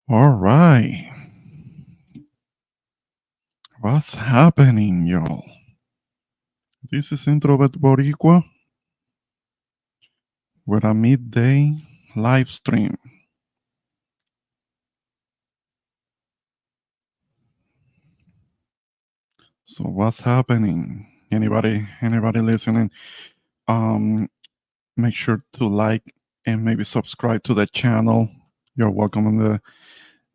All right. What's happening, y'all? This is Introvert Boricua with a midday live stream. So what's happening? Anybody listening? Um, Make sure to like and maybe subscribe to the channel. You're welcome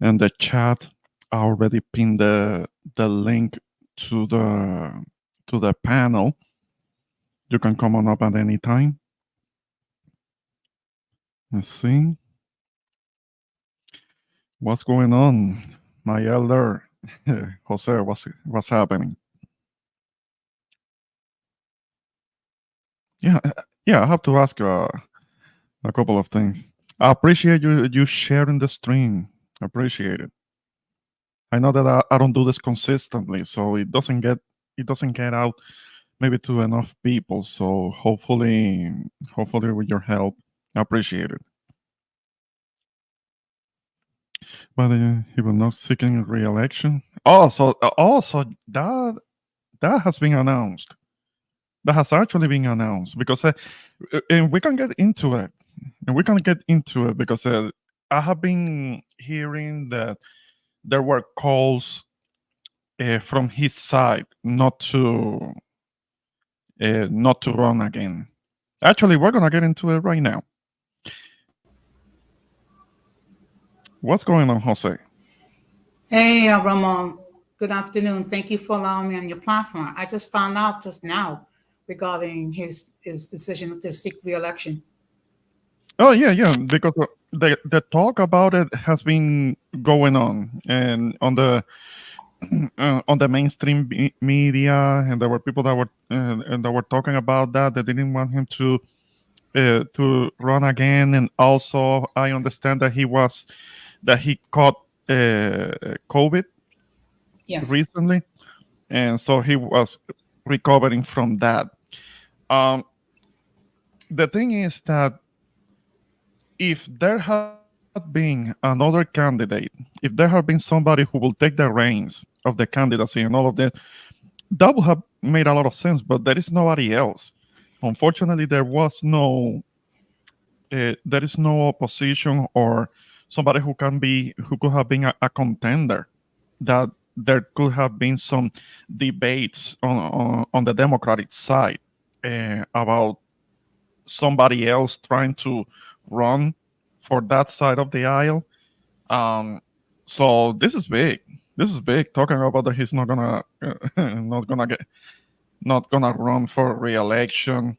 in the chat. I already pinned the link to the panel. You can come on up at any time. Let's see what's going on, my elder Jose. What's happening? Yeah, yeah. I have to ask you a couple of things. I appreciate you sharing the stream. I appreciate it. I know that I don't do this consistently, so it doesn't get out maybe to enough people. So hopefully with your help, I appreciate it. But he will not seeking re-election. Also that has been announced. That has actually been announced because and we can get into it. And we can get into it because I have been hearing that there were calls from his side not to run again. Actually, we're gonna get into it right now. What's going on, Jose? Hey, Ramon. Good afternoon. Thank you for allowing me on your platform. I just found out just now regarding his decision to seek re-election. Oh yeah, because the talk about it has been going on, and on the mainstream media, and there were people that were talking about that. They didn't want him to run again, and also I understand that he caught COVID Yes. recently, and so he was recovering from that. Um, the thing is that if there had been another candidate, if there had been somebody who will take the reins of the candidacy and all of that, that would have made a lot of sense. But there is nobody else. Unfortunately, there is no opposition or somebody who could have been a contender. That there could have been some debates on the Democratic side about somebody else trying to run for that side of the aisle. Um, so this is big. This is big. Talking about that he's not gonna not gonna run for re-election.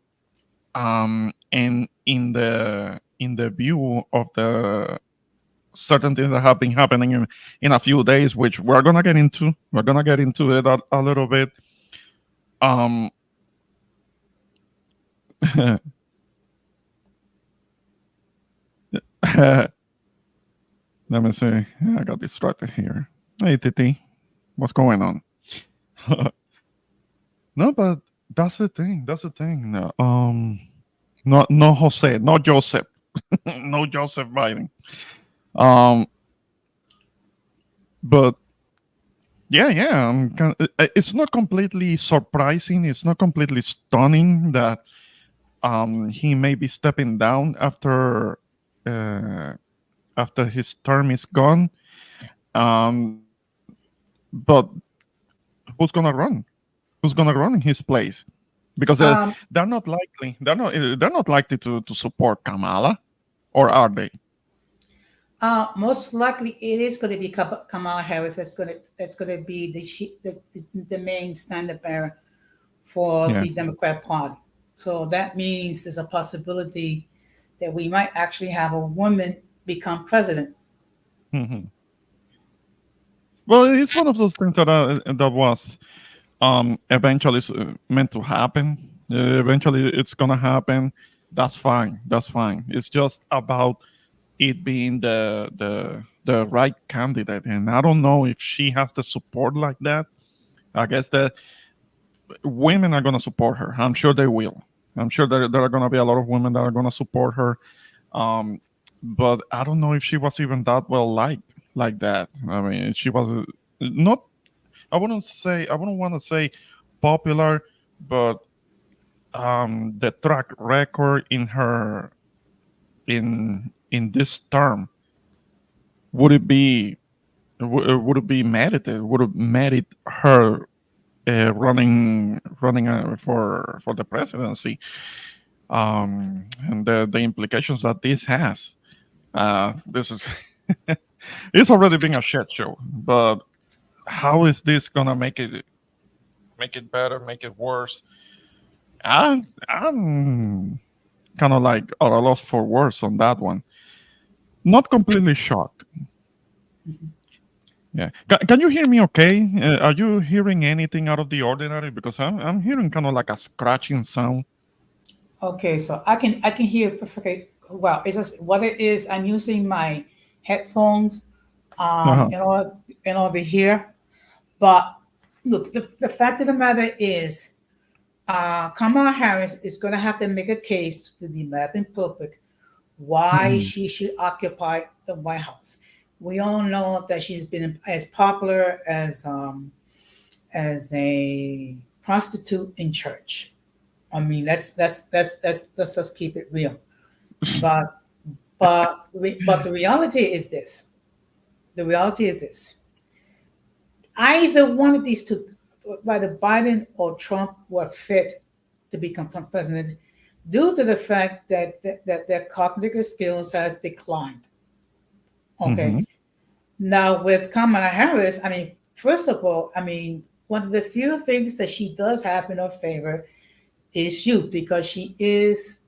And in the view of the certain things that have been happening in a few days, which we're gonna get into it a little bit. Um, Let me see. I got distracted here. Hey, Titi, what's going on? No, but that's the thing. That's the thing. No Jose, no Joseph, no Joseph Biden. Um, but yeah. It's not completely surprising. It's not completely stunning that he may be stepping down uh, after his term is gone. But who's gonna run? Who's gonna run in his place? Because Um, they're not likely. They're not likely to support Kamala, or are they? Most likely, it is going to be Kamala Harris that's going to be the main standard bearer for Yeah. the Democrat Party. So that means there's a possibility that we might actually have a woman become president. Hmm. Well, it's one of those things that was eventually meant to happen. Eventually, it's gonna happen. That's fine. That's fine. It's just about it being the right candidate, and I don't know if she has the support like that. I guess that women are gonna support her. I'm sure they will. I'm sure there are gonna be a lot of women that are gonna support her. Um, but I don't know if she was even that well liked. like that. I mean, she was not. I wouldn't want to say popular, but the track record in her in this term would it be would it be merited? Would it merit her running for the presidency? And the implications that this has. This is it's already been a shit show, but how is this gonna make it better, make it worse? I'm kind of like at a loss for words on that one. Not completely shocked. Yeah. Can you hear me okay? Are you hearing anything out of the ordinary? Because I'm hearing kind of like a scratching sound. Okay, so I can hear perfectly well. It's just what it is. I'm using my headphones Uh-huh. in order to hear. But look, the fact of the matter is, Kamala Harris is going to have to make a case to the American public why Mhm. she should occupy the White House. We all know that she's been as popular as a prostitute in church. I mean, let's just keep it real. But but the reality is this. The reality is this. Either one of these two, whether Biden or Trump, were fit to become president due to the fact that their cognitive skills has declined. Okay. Mhm. Now with Kamala Harris, I mean, first of all, I mean, one of the few things that she does have in her favor is youth because she is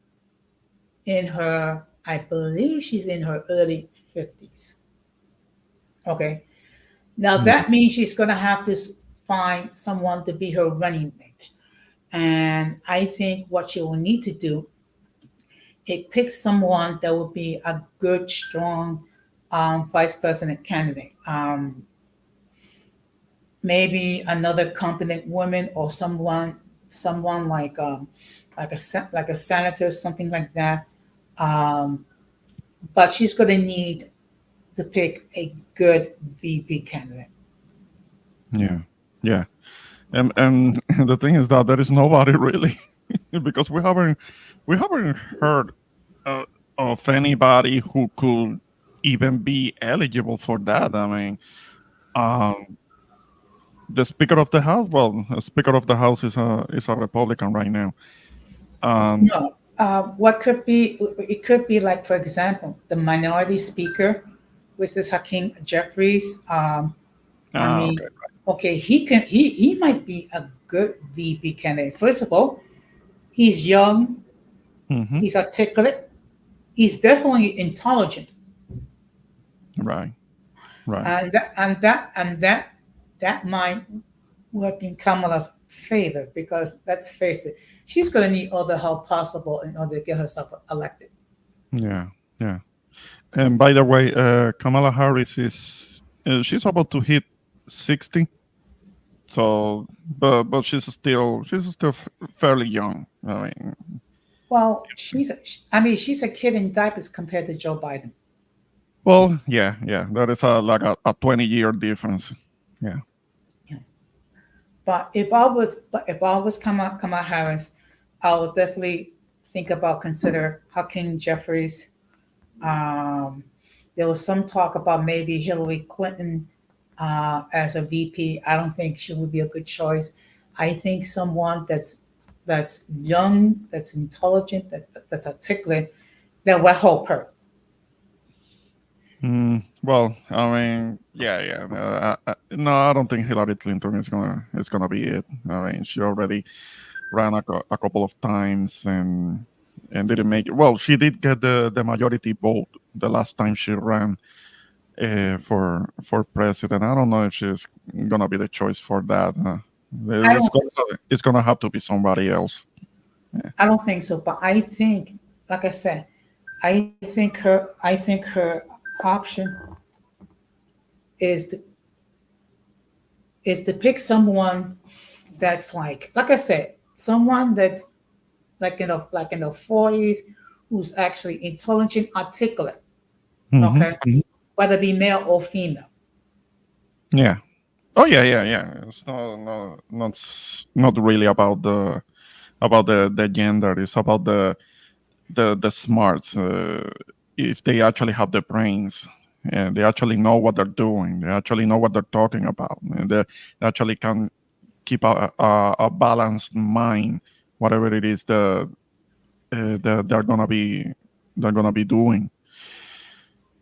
in her, I believe she's in her early 50s. Okay. Now Mhm. that means she's going to have to find someone to be her running mate. And I think what she will need to do is pick someone that will be a good, strong vice president candidate. Maybe another competent woman or someone like a senator, something like that. Um, but she's going to need to pick a good VP candidate. Yeah. Yeah. And the thing is that there is nobody really because we haven't heard uh, of anybody who could even be eligible for that. I mean, um, the Speaker of the House. Well, the Speaker of the House is a Republican right now. Um, No, what could be it could be like, for example, the minority speaker, which is Hakeem Jeffries. I mean, okay. okay, he might be a good VP candidate. First of all, he's young, Hmm. he's articulate, he's definitely intelligent, Right. Right. and that might work in Kamala's favor because let's face it, she's going to need all the help possible in order to get herself elected. Yeah. Yeah. And by the way, Kamala Harris is she's about to hit 60. So, but she's still fairly young. I mean, Well, I mean, she's a kid in diapers compared to Joe Biden. well, yeah, yeah, that is like a 20-year difference. Yeah. Yeah. But if I was Kamala Harris, I would definitely think about consider Hakeem Jeffries. Um, there was some talk about maybe Hillary Clinton as a VP. I don't think she would be a good choice. I think someone that's young, that's intelligent, that's articulate, that will help her. Well, I mean, yeah, yeah. No, I don't think Hillary Clinton is gonna be it. I mean, she already ran a couple of times and didn't make it. Well, she did get the majority vote the last time she ran for president. I don't know if she's gonna be the choice for that. I don't It's gonna have to be somebody else. Yeah. I don't think so, but I think, like I said, I think her option is to pick someone that's like I said, someone that's like in the 40s, who's actually intelligent, articulate. Hmm. Okay, whether it be male or female. Yeah. Oh yeah, yeah, yeah. It's not really about the gender. It's about the smarts. If they actually have the brains and they actually know what they're doing, they actually know what they're talking about, and they actually can keep a balanced mind, whatever it is they're gonna be doing.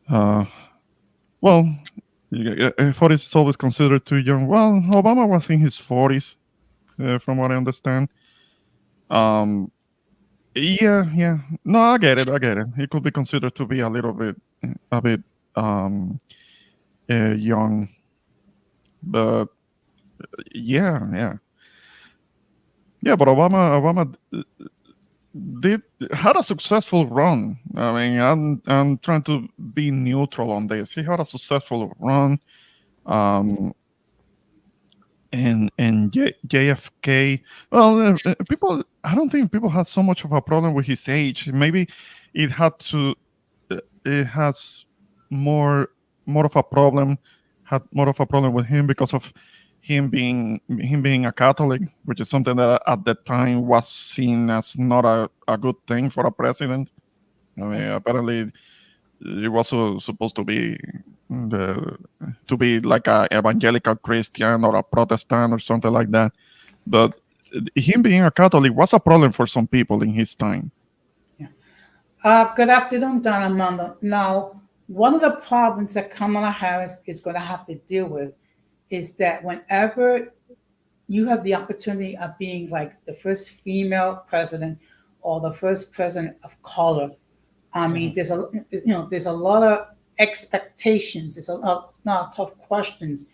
Uh, well, 40s is always considered too young. Well, Obama was in his 40s, from what I understand. Um, yeah, yeah. No, I get it. I get it. He could be considered to be a bit um, young, but yeah, yeah, yeah. But Obama did had a successful run. I mean, I'm trying to be neutral on this. He had a successful run. Um, and JFK. Well, people. I don't think people had so much of a problem with his age. Maybe it had to. It has more more of a problem. Had more of a problem with him because of him being a Catholic, which is something that at that time was seen as not a good thing for a president. I mean, apparently it was supposed the, to be like a evangelical Christian or a Protestant or something like that. But him being a Catholic was a problem for some people in his time. Yeah. Good afternoon, Don Armando. Now, one of the problems that Kamala Harris is going to have to deal with is that whenever you have the opportunity of being like the first female president or the first president of color, I mean, there's a lot of expectations. There's a lot of tough questions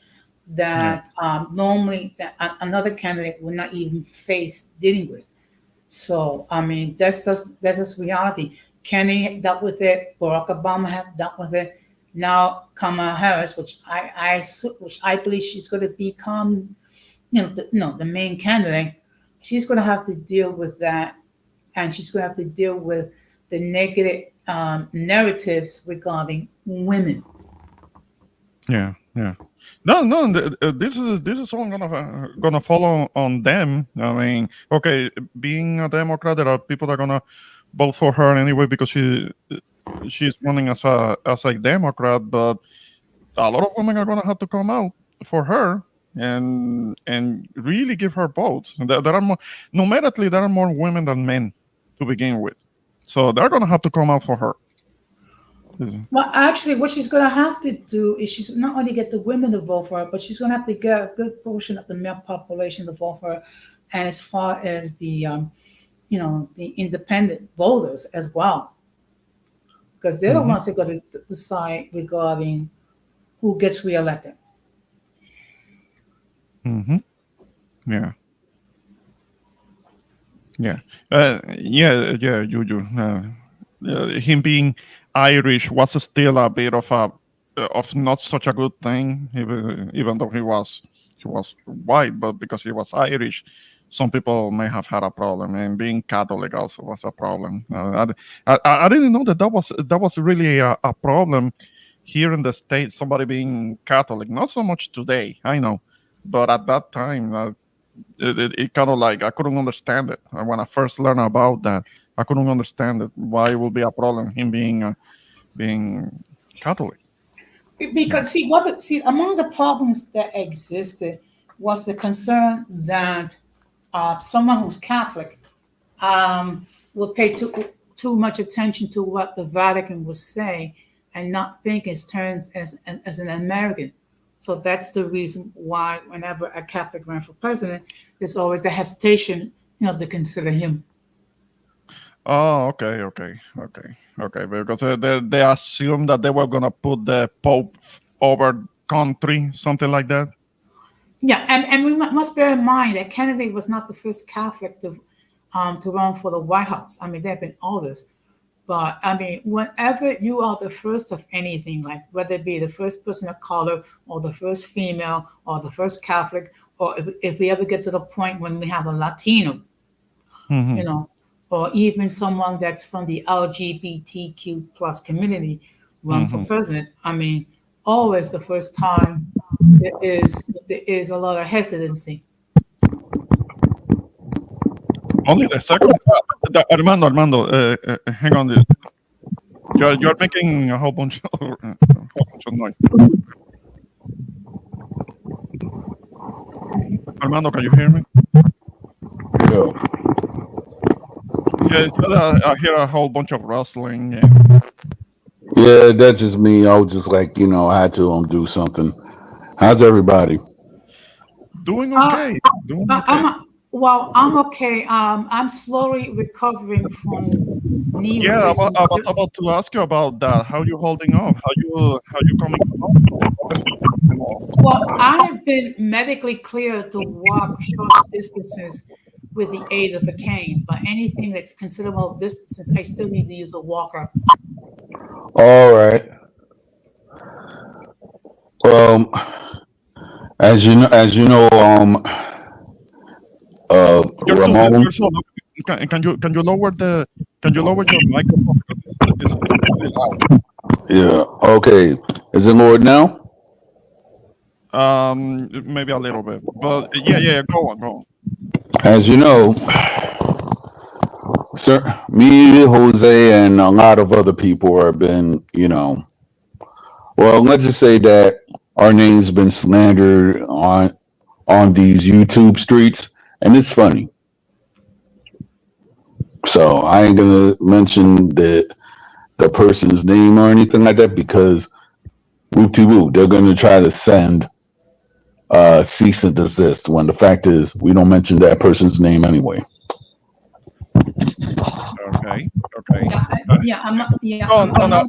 Yeah. that normally that another candidate would not even face dealing with. So I mean, that's just reality. Kennedy dealt with it. Barack Obama had dealt with it. Now Kamala Harris, which I believe she's going to become, the main candidate. She's going to have to deal with that, and she's going to have to deal with the negative narratives regarding women. Yeah, yeah. No, no. This is all gonna follow on them. I mean, okay, being a Democrat, there are people that are gonna vote for her anyway because she's running as a Democrat. But a lot of women are gonna have to come out for her and really give her votes. There are more, numerically, there are more women than men to begin with, so they're gonna have to come out for her. Well, actually, what she's going to have to do is she's not only get the women to vote for her, but she's going to have to get a good portion of the male population to vote for her, and as far as the independent voters as well, because they're the Hmm. ones that are going to decide regarding who gets reelected. Hmm. Yeah. Yeah, yeah, Juju. Him being Irish was still a bit of not such a good thing, even though he was white, but because he was Irish, some people may have had a problem, and being Catholic also was a problem. I didn't know that was really a problem here in the States. Somebody being Catholic, not so much today, I know, but at that time. It kind of like I couldn't understand it. When I first learned about that, I couldn't understand it. Why it would be a problem him being Catholic? Yeah. Because see among the problems that existed was the concern that someone who's Catholic will pay too much attention to what the Vatican will say and not think in terms as an American. So that's the reason why whenever a Catholic ran for president, there's always the hesitation, to consider him. Oh, okay, okay, okay, okay. Because they assumed that they were gonna put the Pope over country, something like that. Yeah, and we must bear in mind that Kennedy was not the first Catholic to run for the White House. I mean, there have been others. But I mean, whenever you are the first of anything, like whether it be the first person of color or the first female or the first Catholic, or if we ever get to the point when we have a Latino, you Hmm. know, or even someone that's from the LGBTQ plus community, run for president. I mean, always the first time there is a lot of hesitancy. Only the second. Armando, hang on. You're making a whole bunch of noise. Armando, can you hear me? Yeah. Yeah, I hear a whole bunch of rustling. And Yeah, that's just me. I was just like, I had to do something. How's everybody? doing Uh, okay. Doing okay. I'm okay. I'm slowly recovering from knee Yeah, replacement. I was about to ask you about that. How you holding up? How you coming along? Well, I have been medically cleared to walk short distances with the aid of a cane, but anything that's considerable distances, I still need to use a walker. All right. Well, as you know, You're Ramon. so low. Can you lower your microphone because it's really loud. Yeah. Okay. Is it Lord now? Maybe a little bit, but yeah. Go on. As you know, sir, me, Jose, and a lot of other people have been, well, let's just say that our name's been slandered on these YouTube streets, and it's funny. So I ain't gonna mention the person's name or anything like that because whoop de whoop, they're gonna try to send cease and desist when the fact is we don't mention that person's name anyway. Okay. Yeah, Uh, no, I'm no, no. not.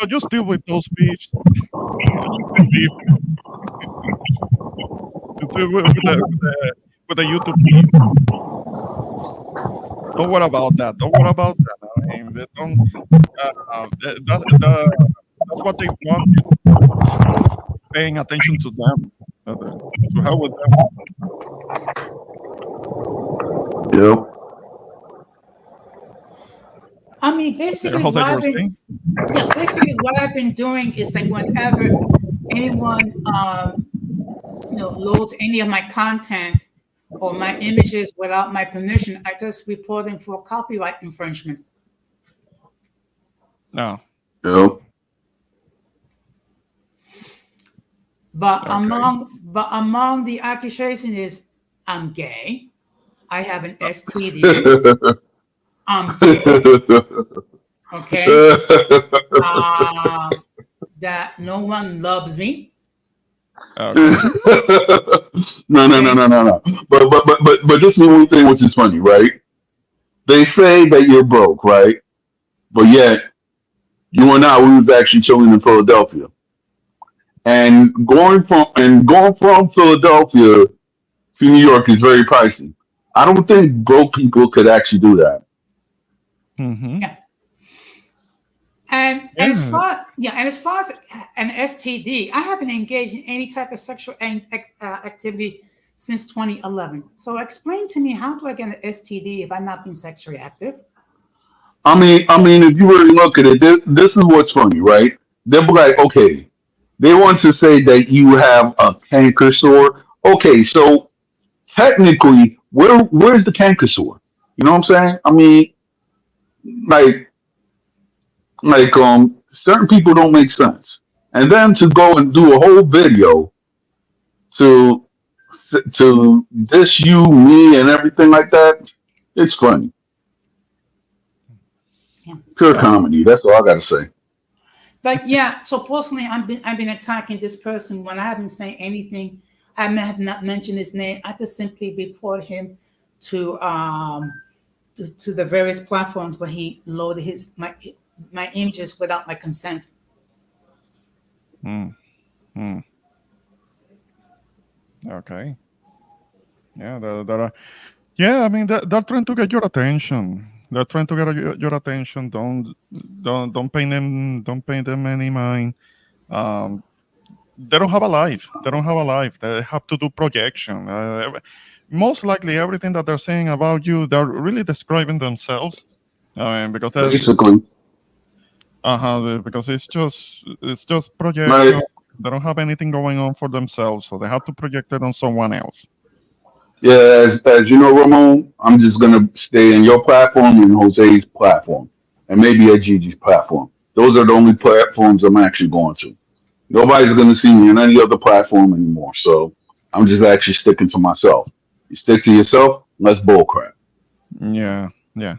I just deal with those beefs. I just deal beef with the YouTube beef. Don't worry about that. Don't worry about that. I mean, they don't. That's what they want. Paying attention to them. To hell with them. Yep. I mean, basically, Jose, you were saying? what I've been doing is like whenever anyone, loads any of my content or my images without my permission, I just report them for copyright infringement. No. Yep. But Okay. among the accusation is I'm gay, I have an STD, I'm broke, okay, that no one loves me, Okay. okay. No. But this is one thing which is funny, right? They say that you're broke, right? But yet you and I, we was actually chilling in Philadelphia, and going from Philadelphia to New York is very pricey. I don't think broke people could actually do that. Mm-hmm. Yeah. And as Yeah. far as an STD, I haven't engaged in any type of sexual activity since 2011. So explain to me, how do I get an STD if I'm not being sexually active? I mean, if you really look at it, this is what's funny, right? They'll be like, okay, they want to say that you have a canker sore. Okay, so technically, where's the canker sore? You know what I'm saying? I mean, like certain people don't make sense, and then to go and do a whole video to to diss you, me, and everything like that, it's funny, Yeah. pure Yeah. comedy. That's all I got to say. But yeah, so personally, I've been attacking this person when I haven't said anything. I have not mentioned his name. I just simply report him to to the various platforms where he loaded my images without my consent. Mm. Mm. Okay. Yeah. Yeah. I mean, they're trying to get your attention. They're trying to get your attention. Don't pay them. Don't pay them any mind. Um, they don't have a life. They don't have a life. They have to do projection. Most likely, everything that they're saying about you, they're really describing themselves. I mean, because Basically, because it's just Like, projection. They don't have anything going on for themselves, so they have to project it on someone else. yeah, as you know, Ramon, I'm just gonna stay in your platform and Jose's platform, and maybe at Gigi's platform. Those are the only platforms I'm actually going to. Nobody's gonna see me on any other platform anymore. So I'm just actually sticking to myself. You stick to yourself, less bullcrap. Yeah, yeah.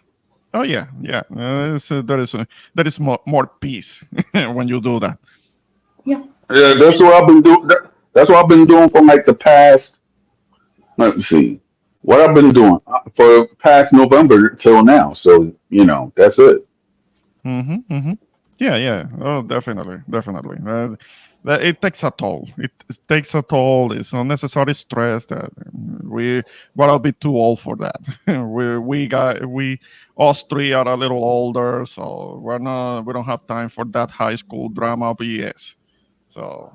Oh yeah, yeah. There is more peace when you do that. Yeah. Yeah, that's what I've been doing. That's what I've been doing for like the past. Let's see, what I've been doing for past November till now. So that's it. Mm-hmm. Yeah, yeah. Oh, definitely, definitely. That it takes a toll. It takes a toll. It's unnecessary stress that we're a bit too old for that. We us three are a little older, so we don't have time for that high school drama BS. So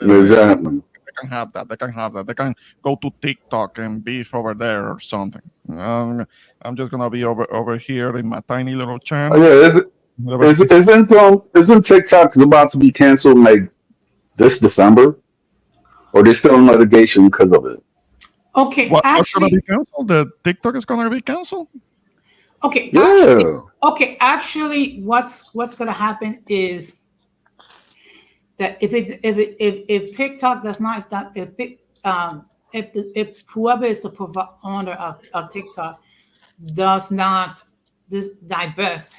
Exactly. they can have that. They can have that. They can go to TikTok and beef over there or something. I'm just gonna be over here in my tiny little Oh channel. yeah, Never isn't TikTok about to be canceled like this December, or they're still in litigation because of it? Okay, what's gonna be actually, canceled? The TikTok is gonna be canceled. okay, actually, Yeah. okay, actually, what's gonna happen is that if TikTok does not if whoever is the owner of TikTok does not divest,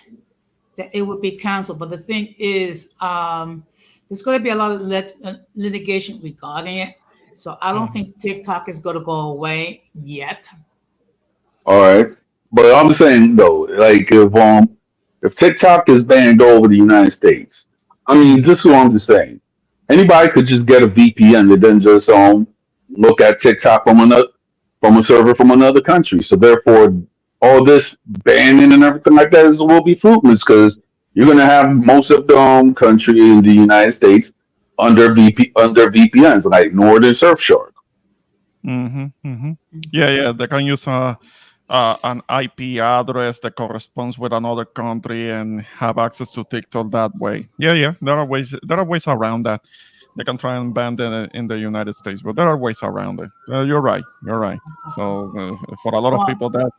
that it would be canceled. But the thing is, there's going to be a lot of litigation regarding it. So I don't Mhm. think TikTok is going to go away yet. All right. But I'm saying though, like if TikTok is banned over the United States, I mean, Mhm. just what I'm just saying, anybody could just get a VPN and then just look at TikTok from a server from another country. So therefore, all this banning and everything like that will be fruitless because you're gonna have most of the country in the United States under VPNs like Northern Surfshark. Yeah, yeah. They can use an IP address that corresponds with another country and have access to TikTok that way. Yeah, yeah. There are ways around that. They can try and ban it in the United States, but there are ways around it. You're right. You're right. So for a lot of Well, people, that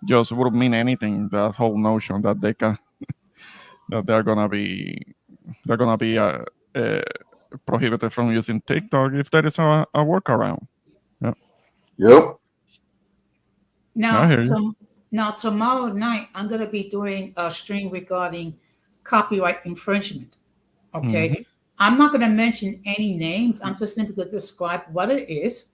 just wouldn't mean anything. That whole notion that that they're gonna be uh, prohibited from using TikTok if there is a workaround. Yeah, Yep. I now, hear you. now tomorrow night, I'm going to be doing a stream regarding copyright infringement. Okay, Hmm. I'm not going to mention any names. I'm just simply going to describe what it is,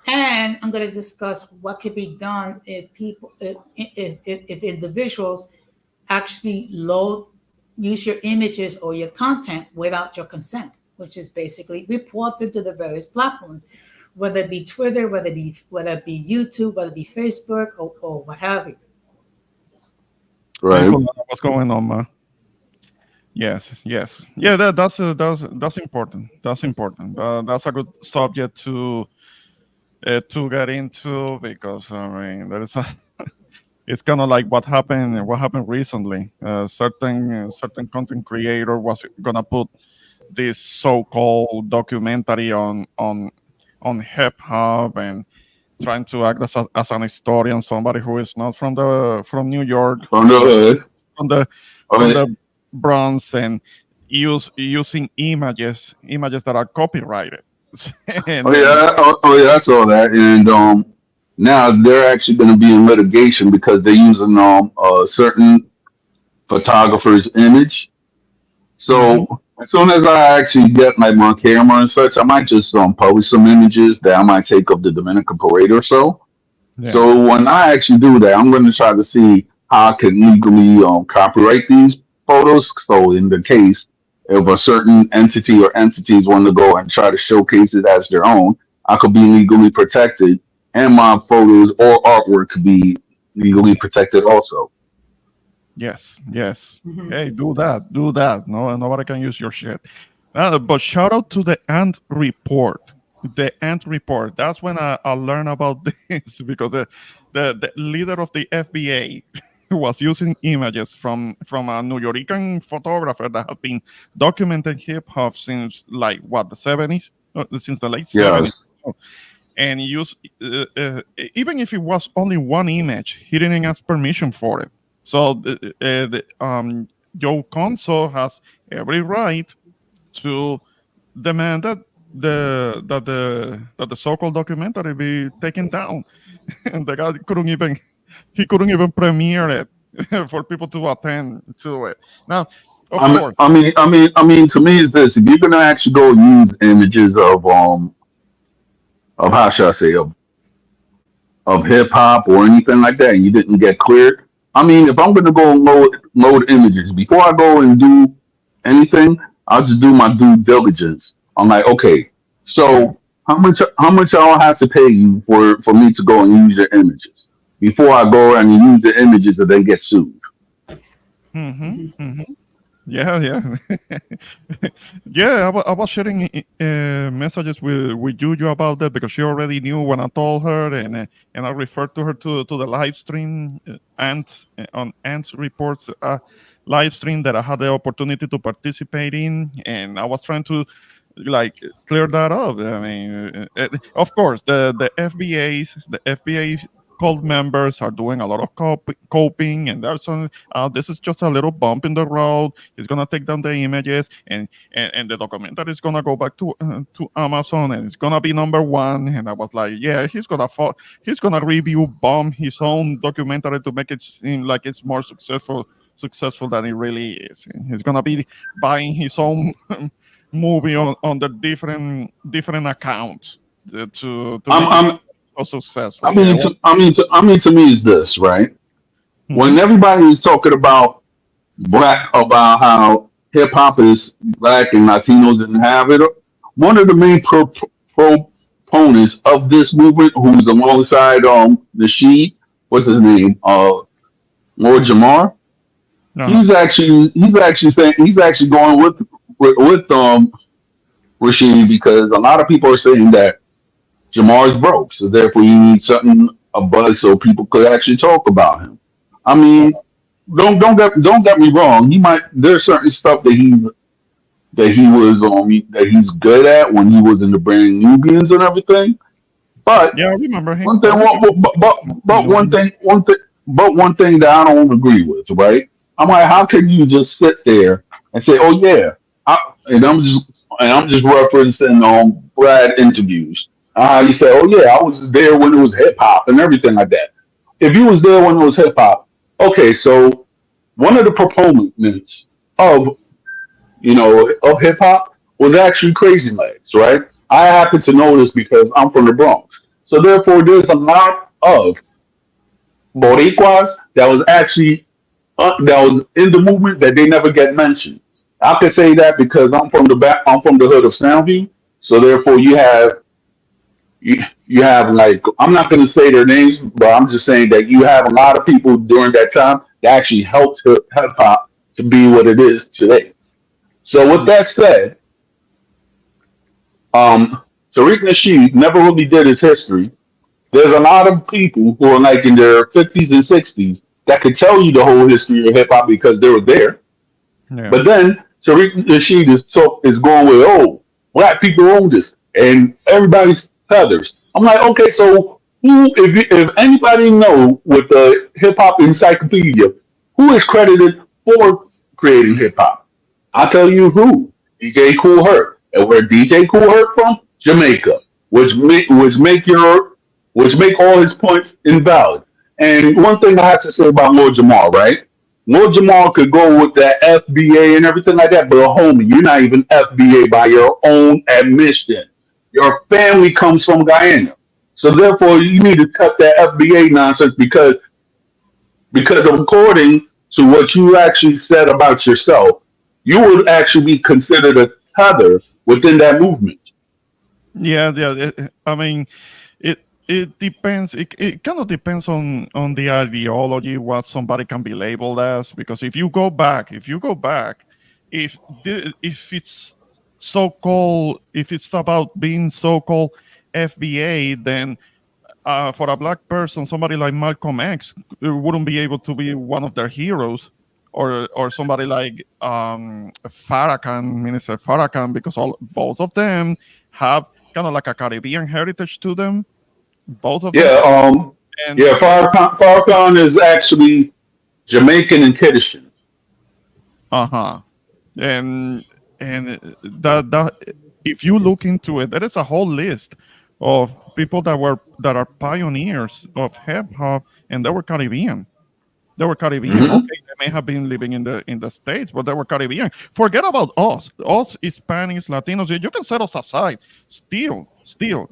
and I'm going to discuss what could be done if people, if individuals actually use your images or your content without your consent, which is basically reported to the various platforms, whether it be Twitter, whether it be YouTube, whether it be Facebook, or what have you. Thanks Right. for letting what's going on, man. Yes, yes, yeah. That's important. That's important. That's a good subject to get into because I mean there is a. It's kind of like what happened recently. Certain content creator was gonna put this so-called documentary on hip hop and trying to act as an historian, somebody who is not from New York, On the hood. from the I from mean, the Bronx, and using images that are copyrighted. oh and yeah, I saw that, and now they're actually going to be in litigation because they're using a certain photographer's image. Mhm. So as soon as I actually get like my camera and such, I might just publish some images that I might take of the Dominican parade or so. Yeah. So when I actually do that, I'm going to try to see how I can legally copyright these photos. So in the case, if a certain entity or entities want to go and try to showcase it as their own, I could be legally protected, and my photos or artwork could be legally protected also. Yes. Yes. Mhm. Hey, do that. Do that. No, nobody can use your shit. But shout out to the Ant Report. The Ant Report. That's when I learned about this because the leader of the FBA was using images from a New Yorican photographer that had been documenting hip hop since like what the 70s, since the late Yes. 70s. And he used even if it was only one image, he didn't ask permission for it. So Joe Conso has every right to demand that the so-called documentary be taken down. And the guy couldn't even premiere it for people to attend to it. Now, of course, To me, is this: if you're gonna actually go use images of how should I say of hip hop or anything like that, and you didn't get cleared. I mean, if I'm gonna go load images before I go and do anything, I'll just do my due diligence. I'm like, okay, so how much I'll have to pay you for me to go and use your images before I go and use the images and then get sued. hmm hmm yeah, yeah, yeah. I was sharing messages with Juju about that because she already knew when I told her, and I referred to her to the live stream on Ant's reports live stream that I had the opportunity to participate in, and I was trying to like clear that up. I mean, of course, the FBA cult members are doing a lot of coping, and there's some. This is just a little bump in the road. He's gonna take down the images, and the documentary is gonna go back to Amazon, and it's gonna be number one. And I was like, yeah, he's gonna review bomb his own documentary to make it seem like it's more successful than it really is. And he's gonna be buying his own movie on the different accounts to I'm, make it I'm so successful. Yeah. to me is this right Mhm. when everybody is talking about how hip hop is black and Latinos didn't have it. One of the main proponents of this movement, who's alongside Nasheed, what's his name, Lord Jamar. Uh-huh. He's actually saying he's actually going with Rashid because a lot of people are saying that Jamar's broke, so therefore you need something a buzz so people could actually talk about him. I mean, don't get me wrong. He might there's certain stuff that he's good at when he was in the brand Nubians and everything. But Yeah, I remember him. one I thing, remember one thing that I don't agree with, right? I'm like, how can you just sit there and say, "Oh yeah," I, and I'm just referencing Brad interviews. You say, "Oh yeah, I was there when it was hip hop and everything like that." If you was there when it was hip hop, okay, so one of the proponents of of hip hop was actually Crazy Legs, right? I happen to know this because I'm from the Bronx. So therefore, there's a lot of Boricuas that was in the movement that they never get mentioned. I can say that because I'm from the hood of Soundview. So therefore, you have like I'm not going to say their names, but I'm just saying that you have a lot of people during that time that actually helped hip hop to be what it is today. So with that said, Tariq Nasheed never really did his history. There's a lot of people who are like in their 50s and 60s that could tell you the whole history of hip hop because they were there. Yeah. But then Tariq Nasheed is going with, oh, black people own this, and everybody's tethers. I'm like, okay, so if anybody know with the hip hop encyclopedia, who is credited for creating hip hop? I'll tell you who. DJ Cool Herc. And where DJ Cool Herc from? Jamaica. Which make all his points invalid. And one thing I have to say about Lord Jamal, right? Lord Jamal could go with that FBA and everything like that, but homie, you're not even FBA by your own admission. Your family comes from Guyana. So therefore you need to cut that FBA nonsense because according to what you actually said about yourself, you would actually be considered a tether within that movement. Yeah, yeah. I mean, it depends. It kind of depends on the ideology what somebody can be labeled as. Because if you go back, if it's so called, if it's about being so called FBA, then for a black person, somebody like Malcolm X wouldn't be able to be one of their heroes, or somebody like Farrakhan, Minister Farrakhan, because both of them have kind of like a Caribbean heritage to them, both of them, Yeah, and yeah. Farrakhan is actually Jamaican and Haitian. uh huh, and that if you look into it, there is a whole list of people that are pioneers of hip hop, and they were Caribbean. They were Caribbean. Hmm. Okay, they may have been living in the States, but they were Caribbean. Forget about us Hispanics, Latinos. You can set us aside. Still,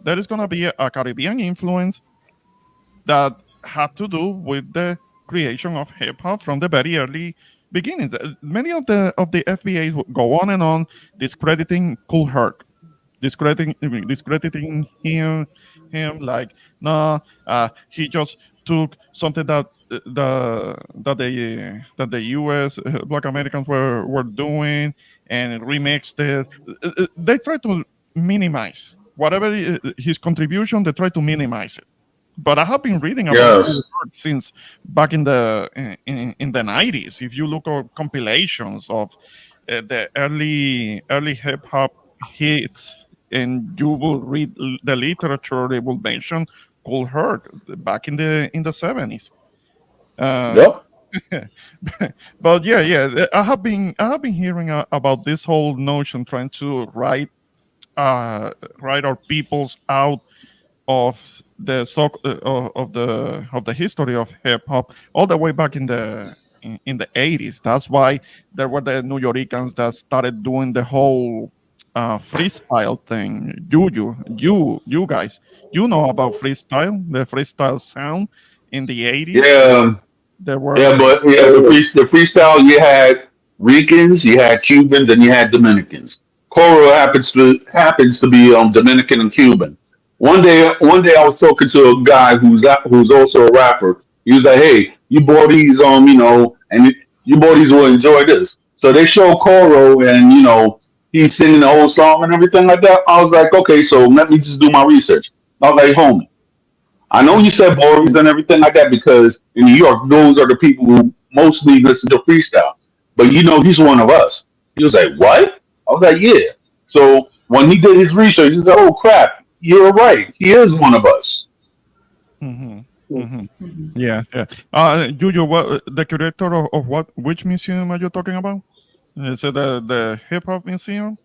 there is gonna be a Caribbean influence that had to do with the creation of hip hop from the very early beginnings. Many of the FBAs would go on and on discrediting Cool Herc, discrediting him like no, he just took something that that the U.S. Black Americans were doing and remixed it. They try to minimize whatever his contribution. They try to minimize it, but I have been reading about Yes. Cool Herc since back in in the 90s. If you look at compilations of the early hip hop hits, and you will read the literature, they will mention Cool Herc back in the 70s. Uh, Yep. but yeah, I have been hearing about this whole notion trying to write our peoples out of the of the history of hip hop all the way back in the 80s. That's why there were the New Yorkers that started doing the whole freestyle thing. You guys, you know about freestyle, the freestyle sound in the 80s. Yeah. There Yeah, were but yeah, the freestyle you had Ricans, you had Cubans, and you had Dominicans. Coro happens to be Dominican and Cuban. One day I was talking to a guy who's also a rapper. He was like, "Hey, you boys, and you boys will enjoy this." So they show Coro, and he's singing the whole song and everything like that. I was like, "Okay, so let me just do my research." I was like, "Homie, I know you said Boris and everything like that because in New York, those are the people who mostly listen to freestyle. But he's one of us." He was like, "What?" I was like, "Yeah." So when he did his research, he said, "Oh crap, you're right. He is one of us." hmm hmm Mhm. yeah. Juju, what the curator of what which museum are you talking about? Is it the hip hop museum?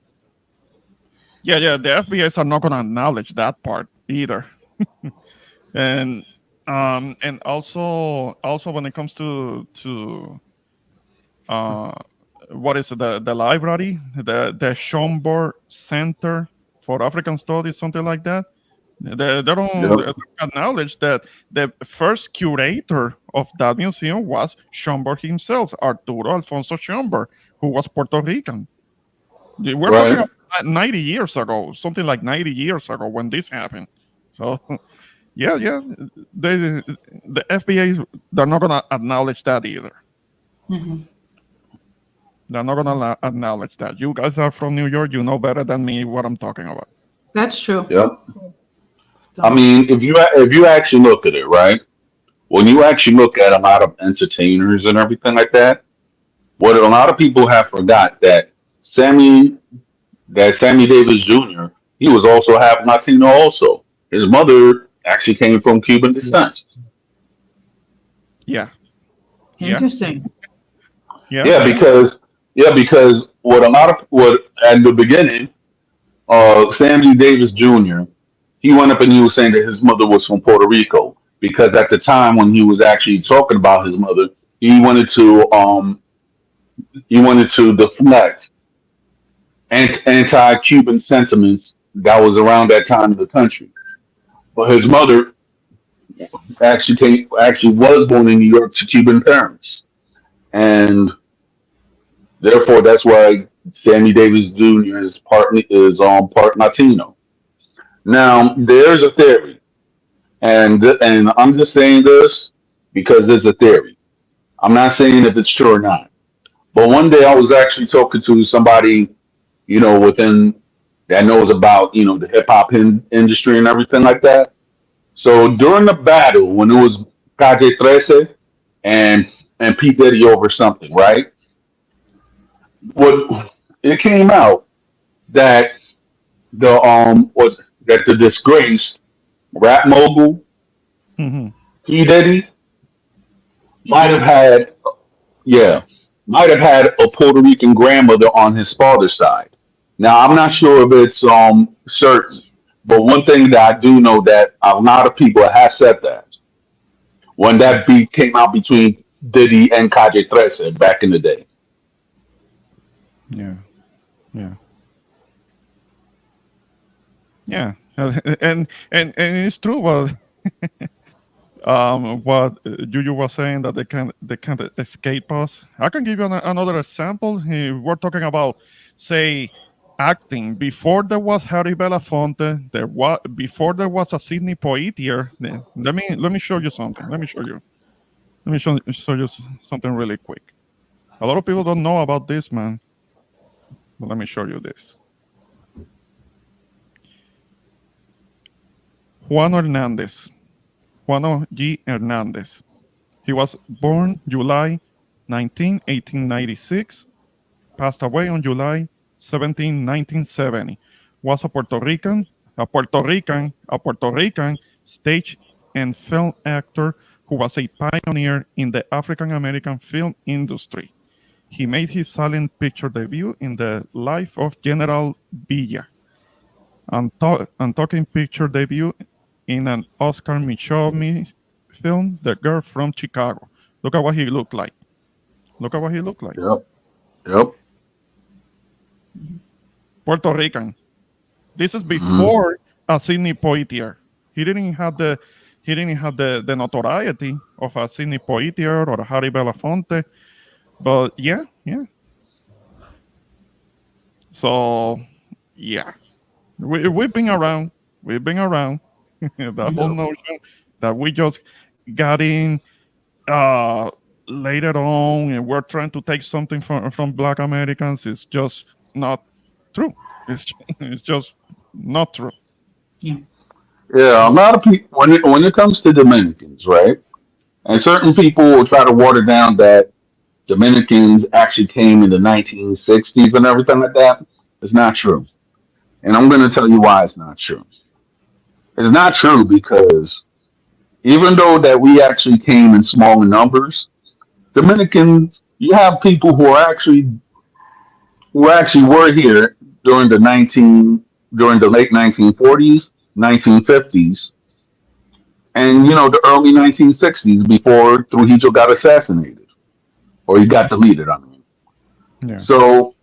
Yeah. The FBIs are not gonna acknowledge that part either. And also when it comes uh what is it, the library, the Schomburg Center for African Studies, something like that. They Yep. don't acknowledge that the first curator of that museum was Schomburg himself, Arturo Alfonso Schomburg, who was Puerto Rican. We're talking Right. about 90 years ago, something like 90 years ago when this happened. So yeah, they, the FBA, they're not gonna acknowledge that either. Mhm. They're not gonna acknowledge that. You guys are from New York. You know better than me what I'm talking about. That's true. Yep. I So, mean, if you actually look at it, right? When you actually look at a lot of entertainers and everything like that, what a lot of people have forgot Sammy Sammy Davis Jr. He was also half Latino. Also, his mother actually came from Cuban Yeah, descent. yeah, yeah, interesting. yeah, Yeah, yeah. because what at the beginning, Sammy Davis Jr. He went up and he was saying that his mother was from Puerto Rico because at the time when he was actually talking about his mother, he wanted to um he wanted to deflect anti-Cuban sentiments that was around that time in the country. But his mother actually was born in New York to Cuban parents, and therefore that's why Sammy Davis Jr. is part Latino. Now there's a theory, and I'm just saying this because there's a theory. I'm not saying if it's true or not. But one day I was actually talking to somebody, within that knows about the hip hop industry and everything like that. So during the battle, when it was Calle 13 and P Diddy over something, right? What it came out that the was that the disgraced rap mogul Hmm. P Diddy He might have did. had, yeah, might have had a Puerto Rican grandmother on his father's side. Now I'm not sure if it's certain, but one thing that I do know that a lot of people have said that when Yeah, that beef came out between Diddy and Calle 13 back in the day. yeah, yeah, yeah. And it's true. Well, what you was saying that they can't escape us. I can give you another example. We're talking about, say, acting. Before there was Harry Belafonte, before there was a Sidney Poitier. Let me show you something. Let me show you something really quick. A lot of people don't know about this man, but let me show you this. Juan Hernandez, Juan G. Hernandez. He was born July 19, 1896, passed away on July 17, 1970. Was a Puerto Rican stage and film actor who was a pioneer in the African American film industry. He made his silent picture debut in The Life of General Villa, and talking picture debut in an Oscar Michaud film, The Girl from Chicago. Look at what he looked like. Look at what he looked like. Yep, yep. Puerto Rican. This is Hmm. before a Sidney Poitier. He didn't have the notoriety of a Sidney Poitier or a Harry Belafonte. But yeah, yeah. So yeah. We've been around. We've been around. The whole Yep. notion that we just got in uh, later on, and we're trying to take something from Black Americans is just not true. It's just not true. Yeah. Yeah, a lot of people when it comes to Dominicans, right? And certain people will try to water down that Dominicans actually came in the 1960s and everything like that. It's not true. And I'm going to tell you why it's not true. It's not true because even though that we actually came in smaller numbers, Dominicans, you have people who actually were here during during the late 1940s, 1950s, and the early 1960s before Trujillo got assassinated or he got deleted. I mean, Yeah. so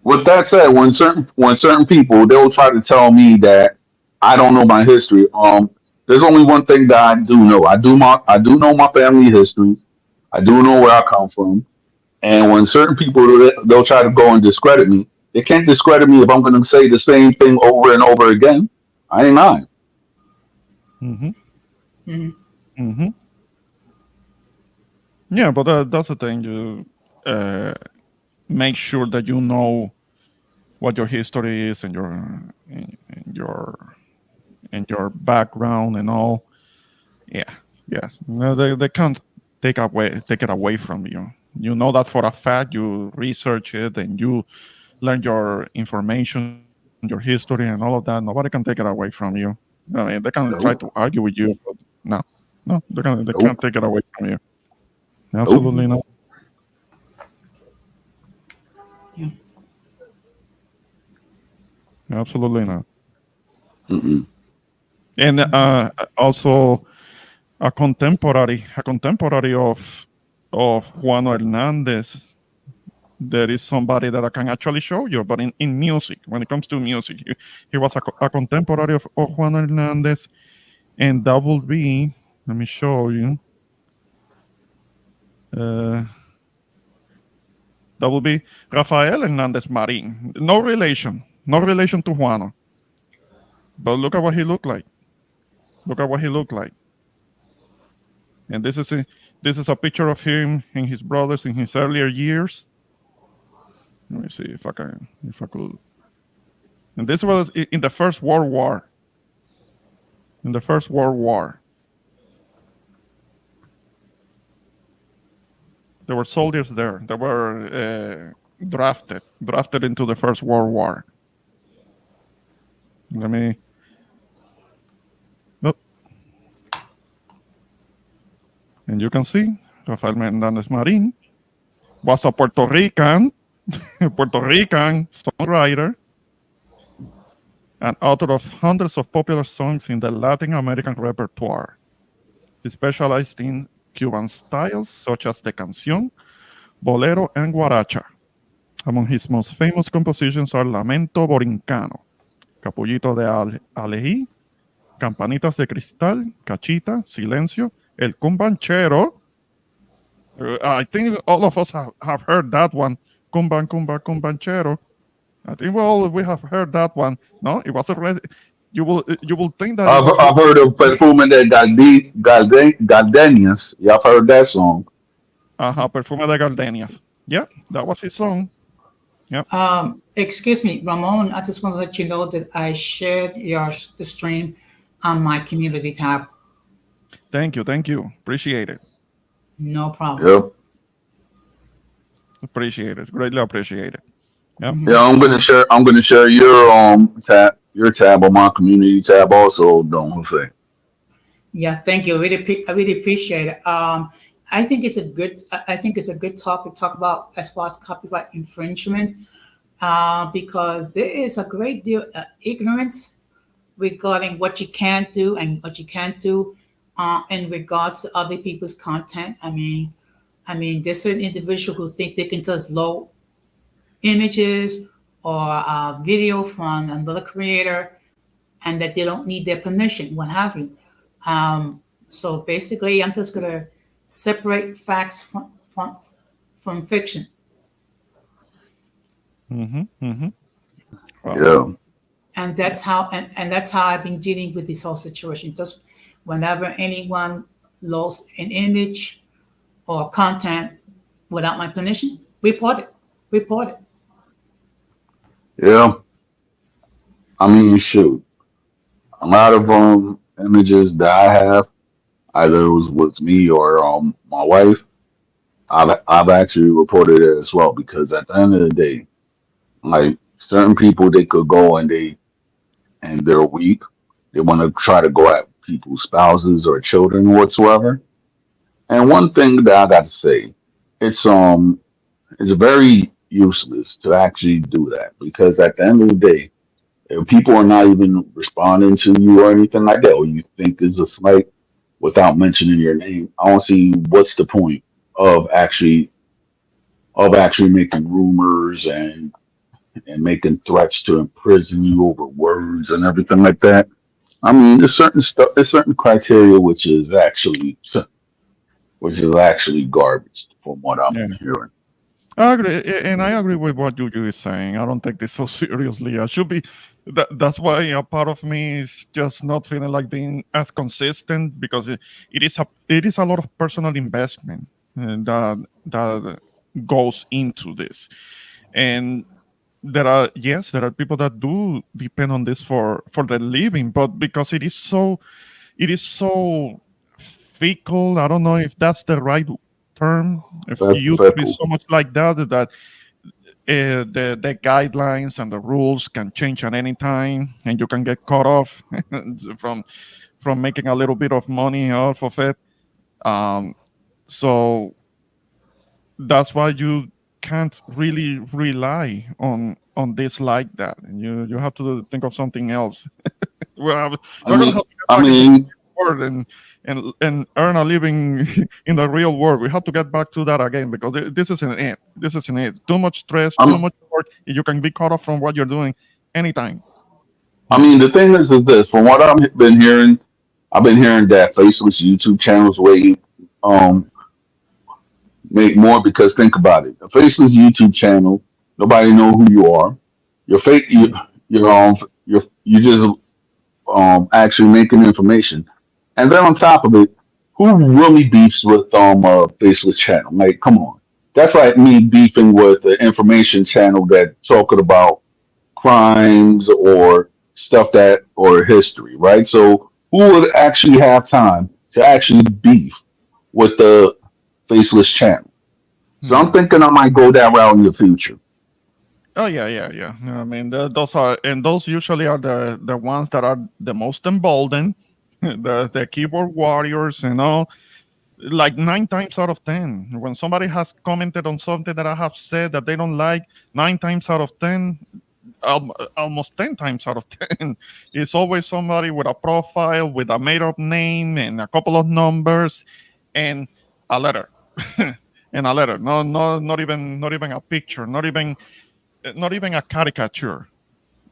with that said, when certain people they'll try to tell me that I don't know my history. There's only one thing that I do know. I do know my family history. I do know where I come from. And when certain people they'll try to go and discredit me, they can't discredit me if I'm going to say the same thing over and over again. I ain't lying. Mm-hmm. Hmm. Mm-hmm. Yeah, but that's the thing. You make sure that you know what your history is and your background and all. Yeah, yes. No, they can't take it away from you. You know that for a fact. You research it and you learn your information, your history, and all of that. Nobody can take it away from you. I mean, they can try to Nope. argue with you, but no, no, they can't Nope. take it away from you. Nope. Absolutely not. Yeah. Absolutely not. Mm-mm. And also a contemporary of Juan Hernandez. There is somebody that I can actually show you, but in music, when it comes to music, he was a contemporary of Juan Hernandez, and that will be, let me show you, uh, that will be Rafael Hernandez Marin. No relation to Juano, but look at what he looked like. Look at what he looked like. And this is a picture of him and his brothers in his earlier years. Let me see if I could. And this was in the First World War. in the First World War. There were soldiers there that were drafted into the First World War. Let me. Oh, and you can see Rafael Mendez Marin was a Puerto Rican songwriter and author of hundreds of popular songs in the Latin American repertoire. He specialized in Cuban styles such as the canción, bolero, and guaracha. Among his most famous compositions are Lamento Borincano, Capullito de Alejí, Campanitas de Cristal, Cachita, Silencio, El Cumbanchero. I think all of us have heard that one. Cumbanchero. I think we have heard that one. No, it was already. You will think that it was. I've heard of Perfume de Gardenias. Yeah, I've heard that song. Perfume de Gardenias. Yeah, that was his song. Yeah. Excuse me, Ramon. I just want to let you know that I shared the stream on my community tab. Thank you. Appreciate it. No problem. Yep. Appreciate it. Greatly appreciate it. Yep. Yeah, I'm gonna share your tab on my community tab also, Don Jose. Yeah, thank you. I really appreciate it. I think it's a good. I think it's a good topic to talk about as far as copyright infringement, because there is a great deal of ignorance regarding what you can do and what you can't do in regards to other people's content. There's certain individuals who think they can just load images or video from another creator, and that they don't need their permission, what have you. So basically, I'm just gonna separate facts from fiction. Wow. Yeah. And that's how I've been dealing with this whole situation. Just whenever anyone loads an image or content without my permission, report it. Yeah. I mean, shoot. A lot of images that I have, either it was with me or my wife, I've actually reported it as well because at the end of the day, like certain people, they could go and they're weak. They want to try to go at people's spouses or children whatsoever. And one thing that I got to say, it's it's very useless to actually do that because at the end of the day, if people are not even responding to you or anything like that, or you think is a slight without mentioning your name, I don't see what's the point of actually making rumors and making threats to imprison you over words and everything like that. I mean, there's certain stuff, there's certain criteria which is actually garbage from what I'm Yeah. hearing. I agree, and I agree with what Juju is saying. I don't take this so seriously. I should be. That's why a part of me is just not feeling like being as consistent because it is a lot of personal investment that goes into this, and there are people that do depend on this for their living, but because it is so fickle. I don't know if that's the right term. If Fe- you used to be Feckle. so much like that the guidelines and the rules can change at any time, and you can get caught off from from making a little bit of money off of it. Um, so that's why you can't really rely on this like that, and you have to think of something else. I We're gonna mean, have to get I back into mean, the world and earn a living in the real world. We have to get back to that again because this isn't it. This isn't it. Too much stress, too I'm, much work. You can be cut off from what you're doing anytime. I Yeah. mean, the thing is this. From what I've been hearing that faceless YouTube channels way um make more because think about it. A faceless YouTube channel, nobody know who you are. You're fake. You just actually making information. And then on top of it, who really beefs with a faceless channel? Like, come on. That's like me beefing with the information channel that talking about crimes or stuff that or history, right? So who would actually have time to actually beef with the faceless channel? So I'm Hmm. thinking I might go that route in the future. Oh yeah, yeah, yeah. No, I mean, those are, and those usually are the ones that are the most emboldened, the keyboard warriors and all. Like 9 times out of 10, when somebody has commented on something that I have said that they don't like, 9 times out of 10, almost 10 times out of 10, it's always somebody with a profile with a made-up name and a couple of numbers and a letter, and a letter. No, no, not even a picture, not even a caricature,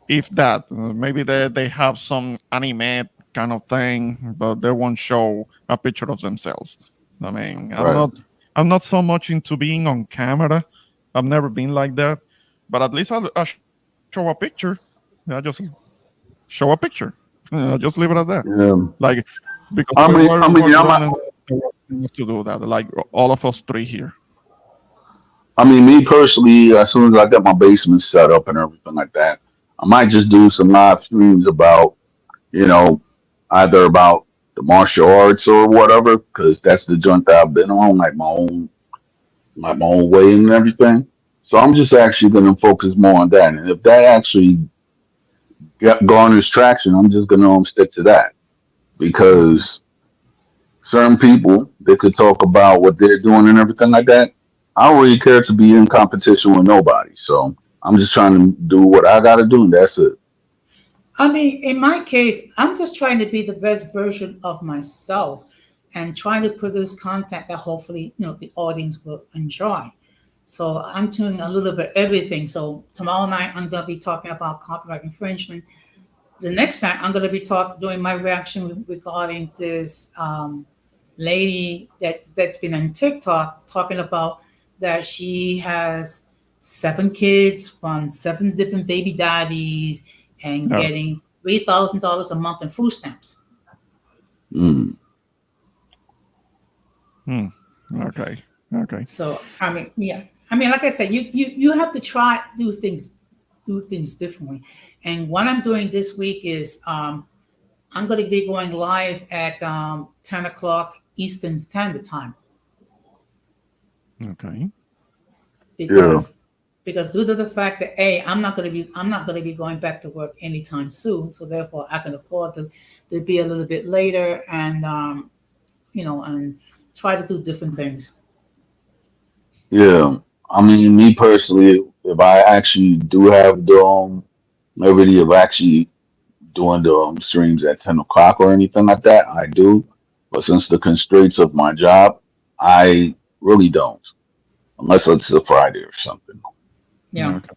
if that. Maybe they have some anime kind of thing, but they won't show a picture of themselves. I mean, Right. I'm not so much into being on camera. I've never been like that, but at least I'll show a picture. I just show a picture. Just leave it at that. Yeah. Like, because I we're mean, grown and to do that. Like all of us three here. I mean, me personally, as soon as I got my basement set up and everything like that, I might just do some live streams about, you know, either about the martial arts or whatever, because that's the joint that I've been on, like my own way and everything. So I'm just actually going to focus more on that, and if that actually garners traction, I'm just going to stick to that Mhm. because certain people they could talk about what they're doing and everything like that. I don't really care to be in competition with nobody. So I'm just trying to do what I gotta do and that's it. I mean, in my case, I'm just trying to be the best version of myself and trying to produce content that hopefully, the audience will enjoy. So I'm doing a little bit everything. So tomorrow night I'm gonna be talking about copyright infringement. The next time I'm gonna be doing my reaction regarding this lady that's been on TikTok talking about that she has 7 kids from 7 different baby daddies and No. getting $3,000 a month in food stamps. Mm. Hmm. Okay. Okay. So I mean, yeah, I mean, like I said, you have to try do things differently. And what I'm doing this week is I'm going to be going live at 10 o'clock Eastern Standard Time Okay. Yeah. because due to the fact that I'm not going to be going back to work anytime soon, so therefore I can afford to be a little bit later and and try to do different things. Yeah. I mean me personally, if I actually do have the liberty of actually doing the streams at 10 o'clock or anything like that, I do. But since the constraints of my job, I really don't. Unless it's a Friday or something. Yeah. Okay.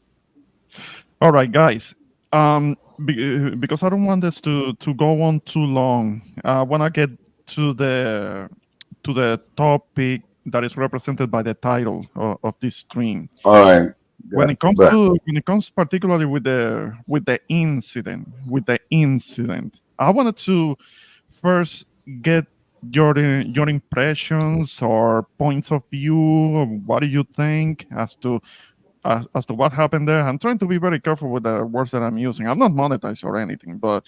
All right, guys. Because I don't want this to go on too long. I want to get to the topic that is represented by the title of this stream. All right. When Got it comes but to when it comes particularly with the incident, I wanted to first get your impressions or points of view. What do you think as to what happened there? I'm trying to be very careful with the words that I'm using. I'm not monetized or anything, but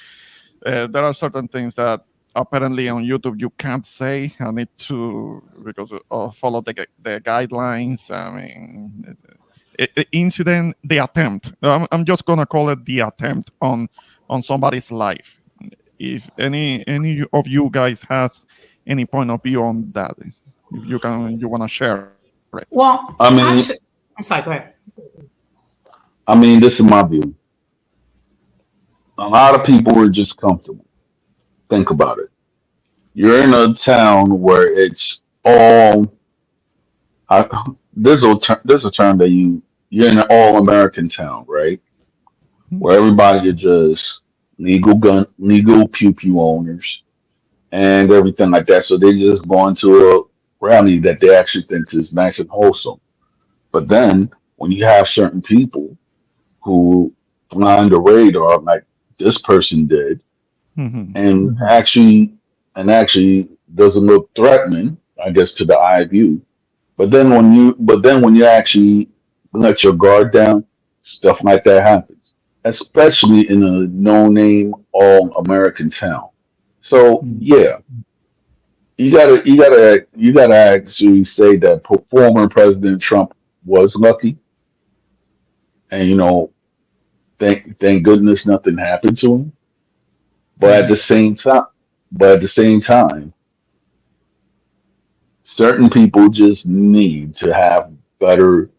there are certain things that apparently on YouTube you can't say. I need to because follow the guidelines. I mean, incident, the attempt. I'm just gonna call it the attempt on somebody's life. If any of you guys has any point of view on that, if you wanna share it. Well, I mean, actually, I'm sorry. Go ahead. this is my view. A lot of people are just comfortable. Think about it. You're in a town where it's all. I, there's a term that you're in an all American town, right? Where everybody are just legal pew pew owners and everything like that. So they just go into a rally that they actually think is nice and wholesome. But then when you have certain people who fly under radar, like this person did, Mhm. and actually doesn't look threatening, I guess, to the eye view. But then when you actually let your guard down, stuff like that happens, especially in a no-name all-American town. So yeah, you gotta actually say that former President Trump was lucky, and thank goodness nothing happened to him. But at Mhm. the same time, but at the same time, certain people just need to have better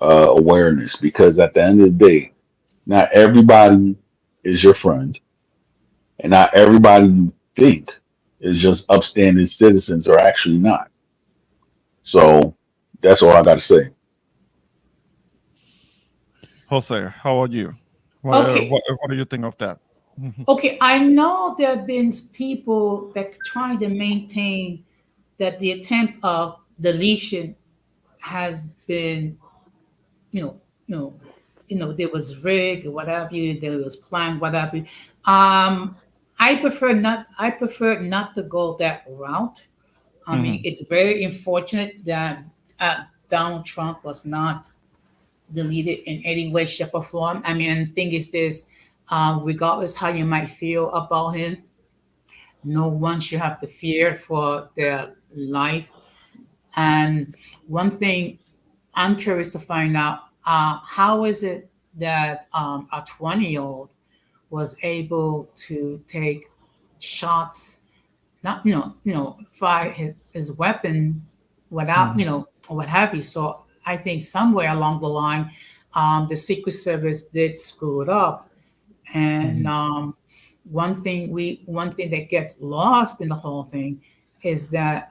awareness because at the end of the day, not everybody is your friend, and not everybody you think is just upstanding citizens are actually not. So that's all I got to say. Jose, how about you? Okay, What do you think of that? Mhm. okay. I know there have been people that try to maintain that the attempt of deletion has been, you know, you know, there was rigged or whatever you, there was planned, whatever. Um, I prefer not. I prefer not to go that route. I mean, Mhm. it's very unfortunate that Donald Trump was not deleted in any way, shape, or form. I mean, and the thing is this: regardless how you might feel about him, no one should have to fear for their life. And one thing I'm curious to find out: how is it that a 20-year-old was able to take shots, not fire his weapon without Mhm. or what have you. So I think somewhere along the line, the Secret Service did screw it up, and Mhm. one thing that gets lost in the whole thing is that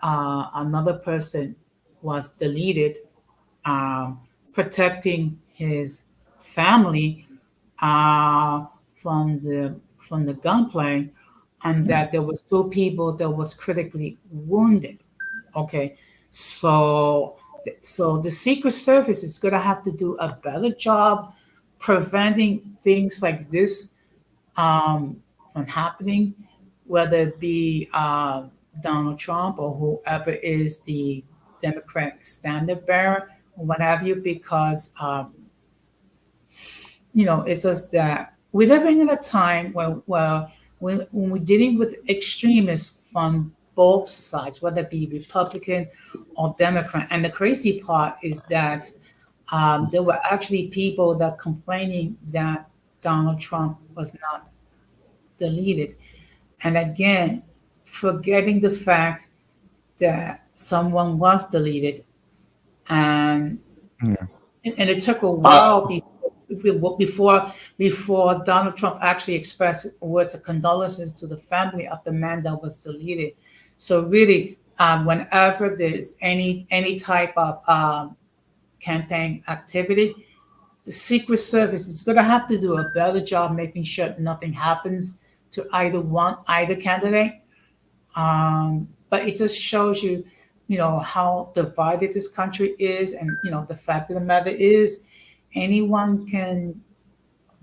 another person was deleted, um, protecting his family uh, from the gunplay, and that there was two people that was critically wounded. Okay, so the Secret Service is going to have to do a better job preventing things like this from happening, whether it be Donald Trump or whoever is the Democratic standard bearer or what have you, because it's just that we're living in a time when we're dealing with extremists from both sides, whether it be Republican or Democrat. And the crazy part is that there were actually people that complaining that Donald Trump was not deleted. And again, forgetting the fact that someone was deleted, and Yeah. and it took a Uh, while before Donald Trump actually expressed words of condolences to the family of the man that was deleted. So really, whenever there's any type of campaign activity, the Secret Service is going to have to do a better job making sure nothing happens to either candidate. But it just shows you, how divided this country is, and the fact of the matter is, anyone can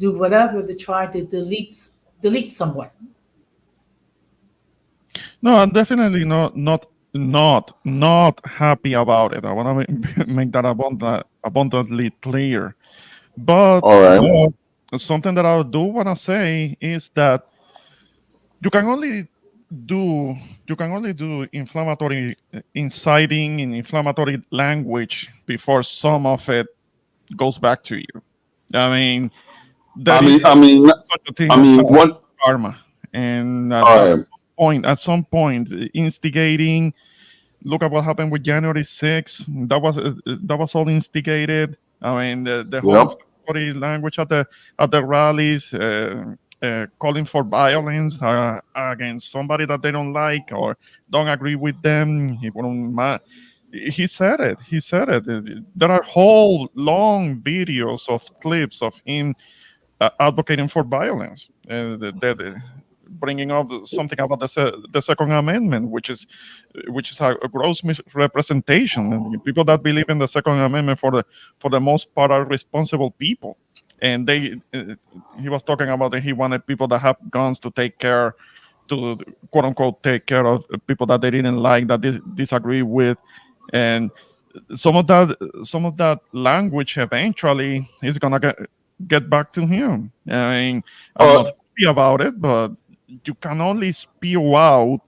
do whatever to try to delete someone. No, I'm definitely not happy about it. I want to make that abundantly clear. But all right. something that I do want to say is that you can only do you can only do inflammatory inciting in inflammatory language before some of it goes back to you. I mean, I there mean, is I mean, such a thing I as mean, what? karma, and All right. at some point, instigating. Look at what happened with January 6th. That was all instigated. I mean, the whole Yep. inflammatory language at the rallies, calling for violence against somebody that they don't like or don't agree with them. He said it. He said it. There are whole long videos of clips of him advocating for violence, bringing up something about the Second Amendment, which is a gross misrepresentation. And people that believe in the Second Amendment for the most part are responsible people, and he was talking about that he wanted people that have guns to take care to quote unquote take care of people that they didn't like that they disagree with, and some of that language eventually is gonna get back to him. I mean, I'm not Uh, happy about it, but you can only spew out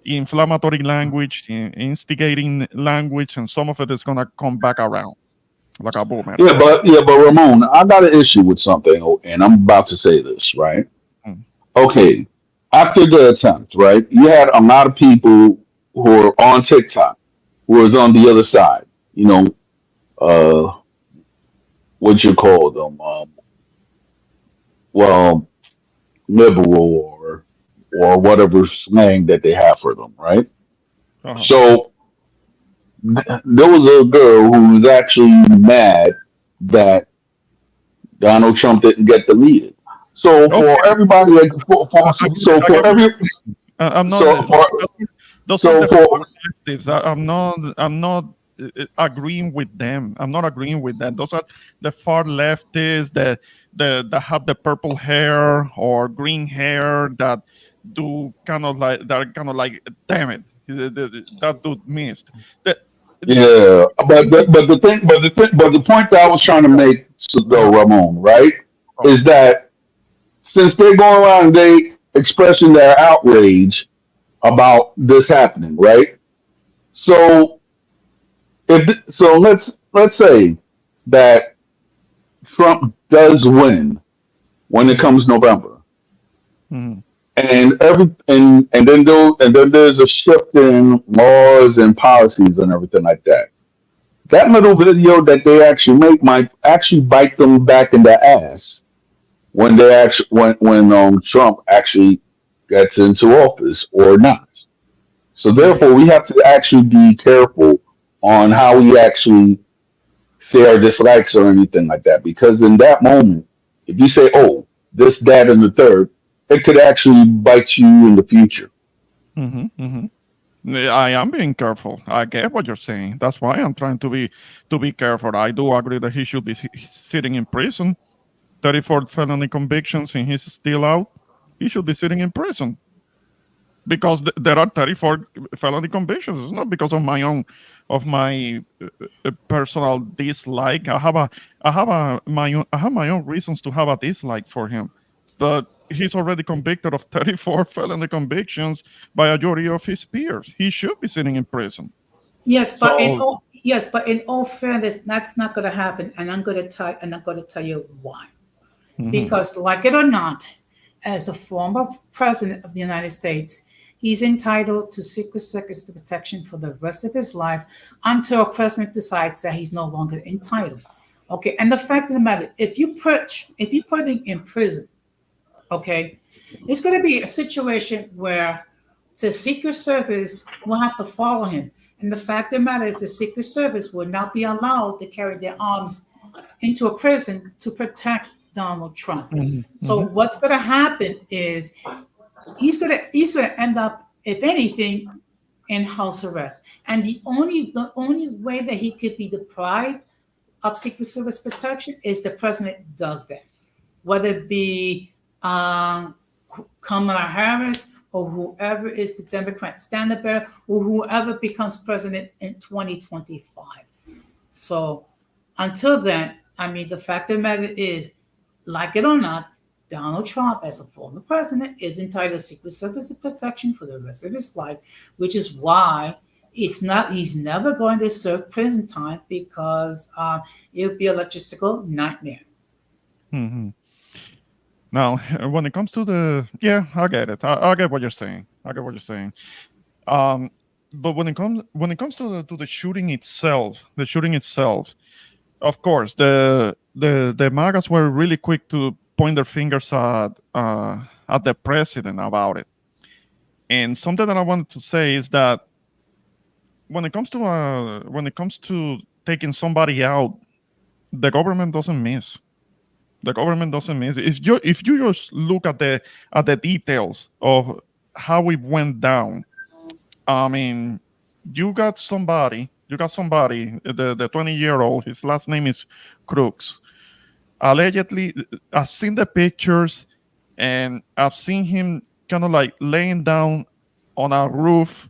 inflammatory language, instigating language, and some of it is gonna come back around like a boomerang. Yeah, but Ramon, I got an issue with something, and I'm about to say this, right? Mm. Okay, after the attempt, right, you had a lot of people who are on TikTok who was on the other side. You know, uh, what you call them? Well, liberal or whatever slang that they have for them, right? Uh-huh. So there was a girl who was actually mad that Donald Trump didn't get deleted. So for Okay, everybody, like so I get for what every you're saying. I'm not. so for Those are so the for far leftists. I'm not. I'm not agreeing with them. I'm not agreeing with that. Those are the far leftists that have the purple hair or green hair that do kind of like that are kind of like, damn it, that dude missed. That, yeah, but the point that I was trying to make, so, though, uh-huh. Ramon, right, Oh, is that since they're going around and they expressing their outrage about this happening, right? So let's say that Trump does win when it mhm, comes November, mhm, and then there's a shift in laws and policies and everything like that. That little video that they actually make might actually bite them back in the ass when they actually when Trump actually gets into office or not. So mhm, therefore, we have to actually be careful on how we actually say our dislikes or anything like that, because in that moment, if you say, "Oh, this, that, and the third," it could actually bite you in the future. mhm, mhm. I am being careful. I get what you're saying. That's why I'm trying to be careful. I do agree that he should be sitting in prison. 34 felony convictions and he's still out. He should be sitting in prison because there are 34 felony convictions. It's not because of my personal dislike. I have my own reasons to have a dislike for him, but he's already convicted of 34 felony convictions by a jury of his peers. He should be sitting in prison. So, yes, but in all fairness, that's not going to happen, and I'm going to tell you why. mhm, Because, like it or not, as a former president of the United States, he's entitled to Secret Service protection for the rest of his life until a president decides that he's no longer entitled. Okay, and the fact of the matter, if you put him in prison, okay, it's going to be a situation where the Secret Service will have to follow him. And the fact of the matter is, the Secret Service will not be allowed to carry their arms into a prison to protect Donald Trump. mhm, So mhm, what's going to happen is he's going to end up, if anything, in house arrest. And the only way that he could be deprived of Secret Service protection is the president does that, whether it be um, Kamala Harris or whoever is the Democrat standard bearer or whoever becomes president in 2025. So until then, I mean, the fact of the matter is, like it or not, Donald Trump, as a former president, is entitled to Secret Service protection for the rest of his life, which is why he's never going to serve prison time because it would be a logistical nightmare. mhm. Now, when it comes to yeah, I get it. I get what you're saying. I get what you're saying. Um, but when it comes to the shooting itself, of course, the MAGAs were really quick to point their fingers at the president about it. And something that I wanted to say is that when it comes to taking somebody out, the government doesn't miss. The government doesn't miss. If you just look at the details of how it went down, I mean, you got somebody, the 20-year-old. His last name is Crooks. Allegedly, I've seen the pictures, and I've seen him kind of like laying down on a roof.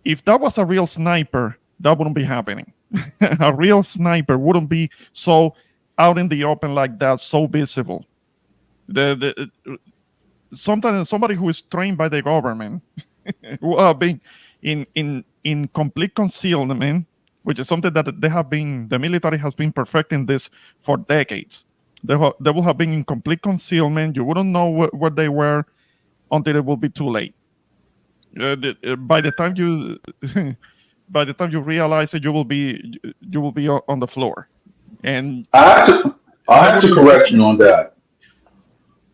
If that was a real sniper, that wouldn't be happening. A real sniper wouldn't be so out in the open like that, so visible. The sometimes somebody who is trained by the government, who have been in complete concealment, which is something that the military has been perfecting this for decades. They will have been in complete concealment. You wouldn't know where they were until it will be too late. By the time you by the time you realize it, you will be on the floor, and I have to, I they have to wouldn't. correct you on that.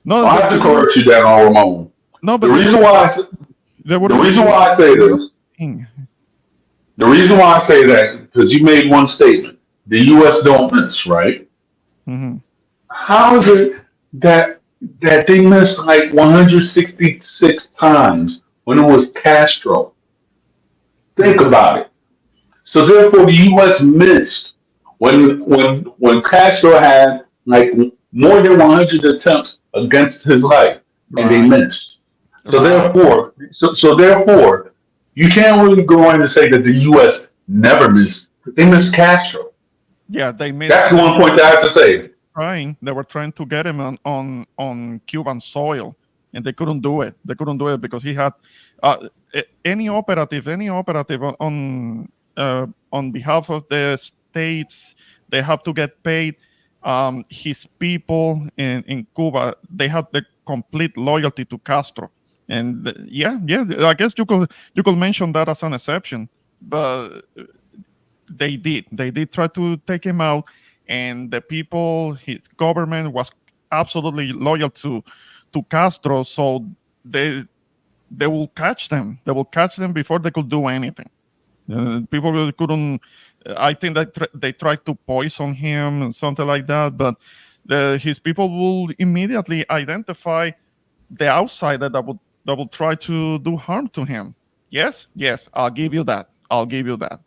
No, I but have they to wouldn't. correct you that on Ramon. No, The but they reason wouldn't. why They the wouldn't be reason doing why I say this, anything. the reason why I say that, because you made one statement. The US don't miss, right? Hmm. How is it that they missed like 166 times when it was Castro? Think Hmm. about it. So therefore, the U.S. missed when Castro had like more than 100 attempts against his life, and they Right, missed. So right. therefore, you can't really go in and say that the U.S. never missed. They missed Castro. Yeah, they missed. That's the one point that I have to say. Trying. They were trying to get him on Cuban soil, and they couldn't do it. They couldn't do it because he had any operative on behalf of the states. They have to get paid. His people in Cuba, they had the complete loyalty to Castro, and yeah. I guess you could mention that as an exception, but they did try to take him out, and the people, his government was absolutely loyal to Castro, so they they will catch them. They will catch them before they could do anything. People really couldn't. I think that they tried to poison him and something like that, but his people will immediately identify the outsider that would try to do harm to him. Yes, I'll give you that. I'll give you that.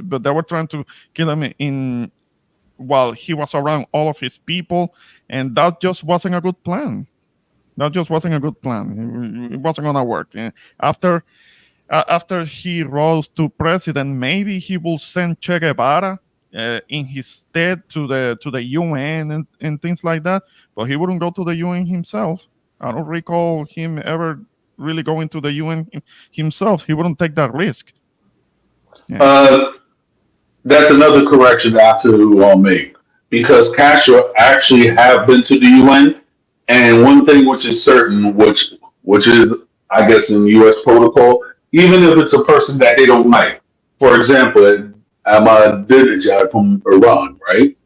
But they were trying to kill him in while he was around all of his people, and that just wasn't a good plan. That just wasn't a good plan. It wasn't gonna work. After after he rose to president, maybe he will send Che Guevara in his stead to the UN and things like that. But he wouldn't go to the UN himself. I don't recall him ever really going to the UN himself. He wouldn't take that risk. Yeah. Uh, that's another correction that I have to make because Castro actually have been to the UN, and one thing which is certain, which is I guess in U.S. protocol, even if it's a person that they don't like, for example, Ahmadinejad from Iran, right?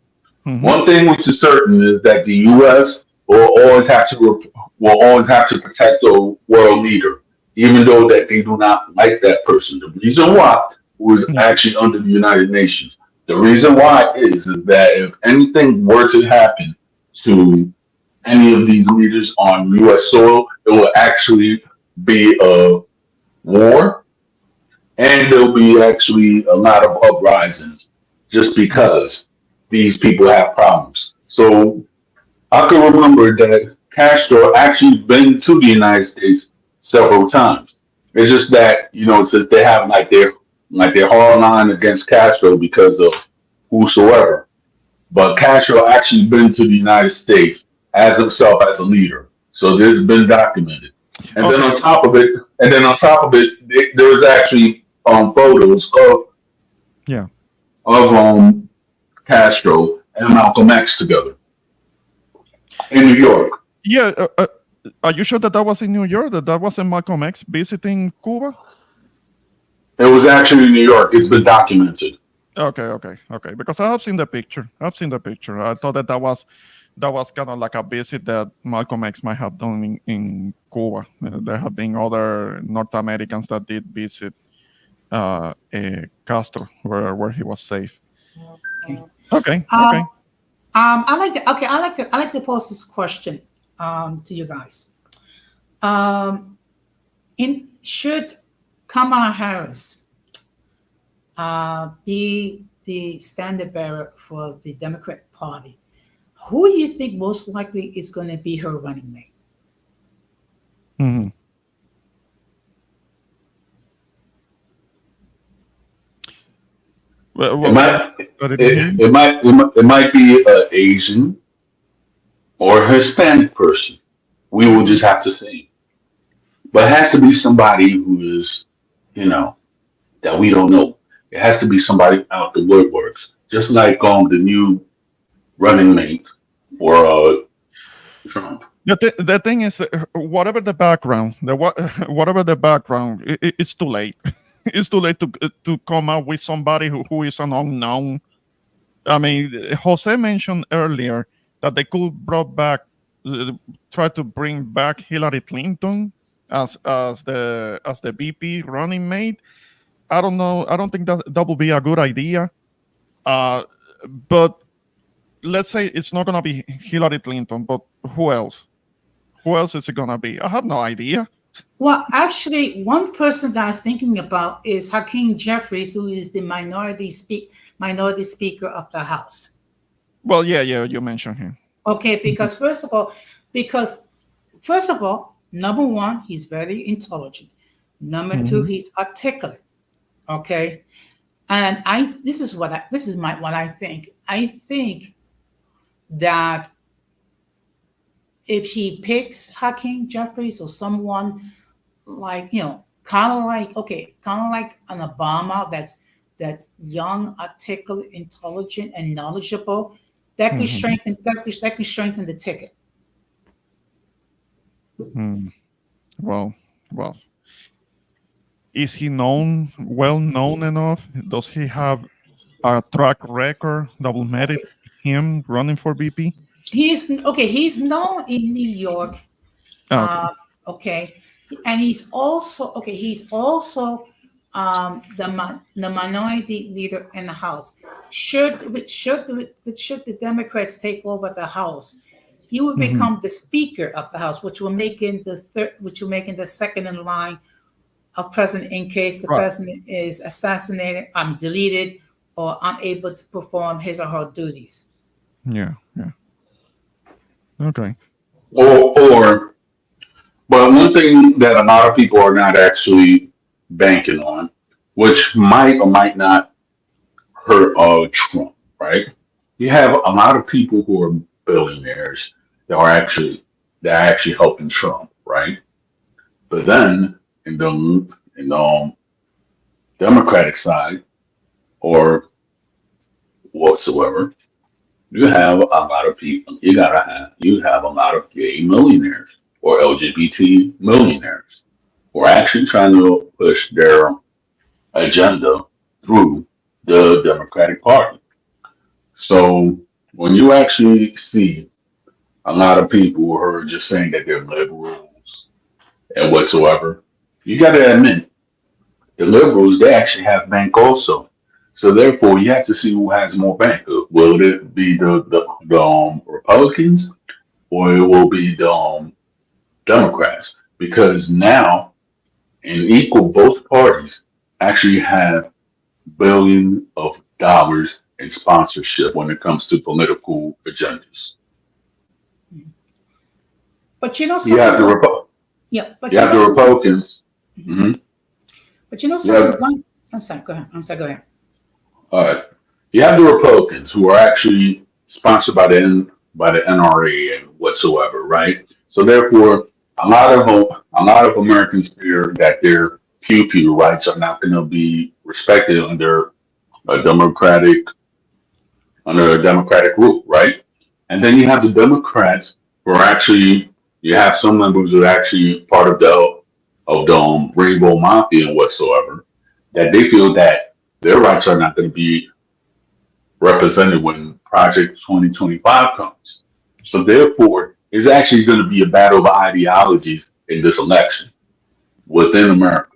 Hmm. One thing which is certain is that the U.S. will always have to protect the world leader, even though that they do not like that person. The reason why was actually under the United Nations. The reason why is that if anything were to happen to any of these leaders on U.S. soil, it will actually be a war, and there'll be actually a lot of uprisings just because these people have problems. So I can remember that Castro actually been to the United States several times. It's just that since they have like their hard line against Castro because of whosoever, but Castro actually been to the United States as himself as a leader. So this has been documented. And then Okay. on top of it, there's actually photos Yeah. of Castro and Malcolm X together in New York. Yeah. Are you sure that was in New York? That wasn't Malcolm X visiting Cuba? It was actually in New York. It's been documented. Okay. Because I have seen the picture. I've seen the picture. I thought that was kind of like a visit that Malcolm X might have done in Cuba. There have been other North Americans that did visit Castro, where he was safe. Okay. Okay. Um, Okay. I like to pose this question to you guys. Um, in should Kamala Harris be the standard bearer for the Democrat Party? Who do you think most likely is going to be her running mate? Hmm. It might I didn't hear it, you. it might be an Asian or Hispanic person, We will just have to see. But it has to be somebody who is, you know, that we don't know. It has to be somebody out the woodworks, just like the new running mate for Trump. The thing is, whatever the background, whatever the background, it's too late. It's too late to come up with somebody who is an unknown. I mean, Jose mentioned earlier that they could uh, try to bring back Hillary Clinton as the VP running mate. I don't know. I don't think that would be a good idea. Uh, but let's say it's not gonna be Hillary Clinton, but who else? Who else is it gonna be? I have no idea. Well, actually, one person that I'm thinking about is Hakeem Jeffries, who is the minority speaker of the House. Well, yeah, you mentioned him. Okay, because first of all, number one, he's very intelligent. Number two, Mhm. he's articulate. Okay, and what I think. I think that if he picks Hakeem Jeffries or someone like kind of like an Obama that's young, articulate, intelligent, and knowledgeable, Mhm. that could strengthen the ticket. Hmm. Well, well, is he well known enough? Does he have a track record that will merit him running for VP? He's okay. He's known in New York. Okay. Uh, okay, and he's also okay. He's also the minority leader in the House. Should the Democrats take over the House, he would Mhm. become the Speaker of the House, which will make him the second in line of president in case the Right. president is assassinated, deleted, or unable to perform his or her duties. Yeah. Yeah. Okay. Or, but one thing that a lot of people are not actually banking on, which might or might not hurt Trump, right? You have a lot of people who are billionaires that are actually helping Trump, right? But then in the Democratic side or whatsoever, you have a lot of people. You have a lot of gay millionaires or LGBT millionaires who are actually trying to push their agenda through the Democratic Party. So when you actually see a lot of people who are just saying that they're liberals and whatsoever, you got to admit the liberals they actually have bank also. So therefore, you have to see who has more bank. Will it be the Republicans or it will be the Democrats? Because now, in equal, both parties actually have billions of dollars in sponsorship when it comes to political agendas. But you know You have something, the Repu- yeah. you have the Republicans. hmm But you know You something. have I'm sorry. Go ahead. I'm sorry. Go ahead. all right. You have the Republicans who are actually sponsored by by the NRA and whatsoever, right? So therefore, a lot of Americans fear that their pew rights are not going to be respected a democratic under a democratic rule, right? And then you have the Democrats who are actually you have some members who are actually part of the Rainbow Mafia and whatsoever that they feel that their rights are not going to be represented when Project 2025 comes. So therefore, it's actually going to be a battle of ideologies in this election within America.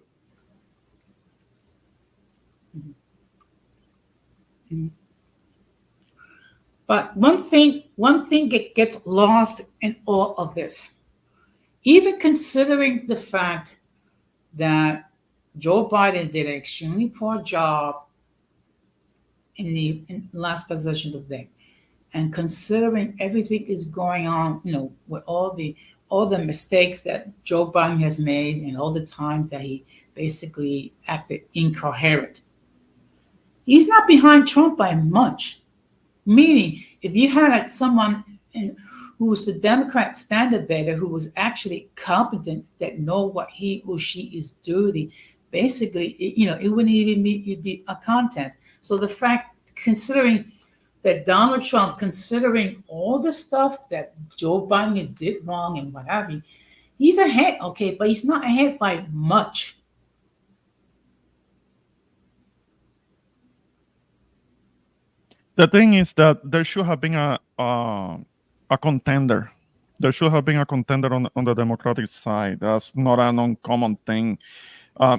But one thing that gets lost in all of this, even considering the fact that Joe Biden did an extremely poor job in last possession of the day, and considering everything is going on, with all the mistakes that Joe Biden has made and all the times that he basically acted incoherent, he's not behind Trump by much. Meaning, if you had someone who was the Democrat standard bearer, who was actually competent, that know what he or she is doing, basically, it wouldn't even be, it'd be a contest. So the fact, considering that Donald Trump, considering all the stuff that Joe Biden has did wrong and what have you, he's ahead, okay, but he's not ahead by much. The thing is that there should have been a contender. There should have been a contender on the Democratic side. That's not an uncommon thing.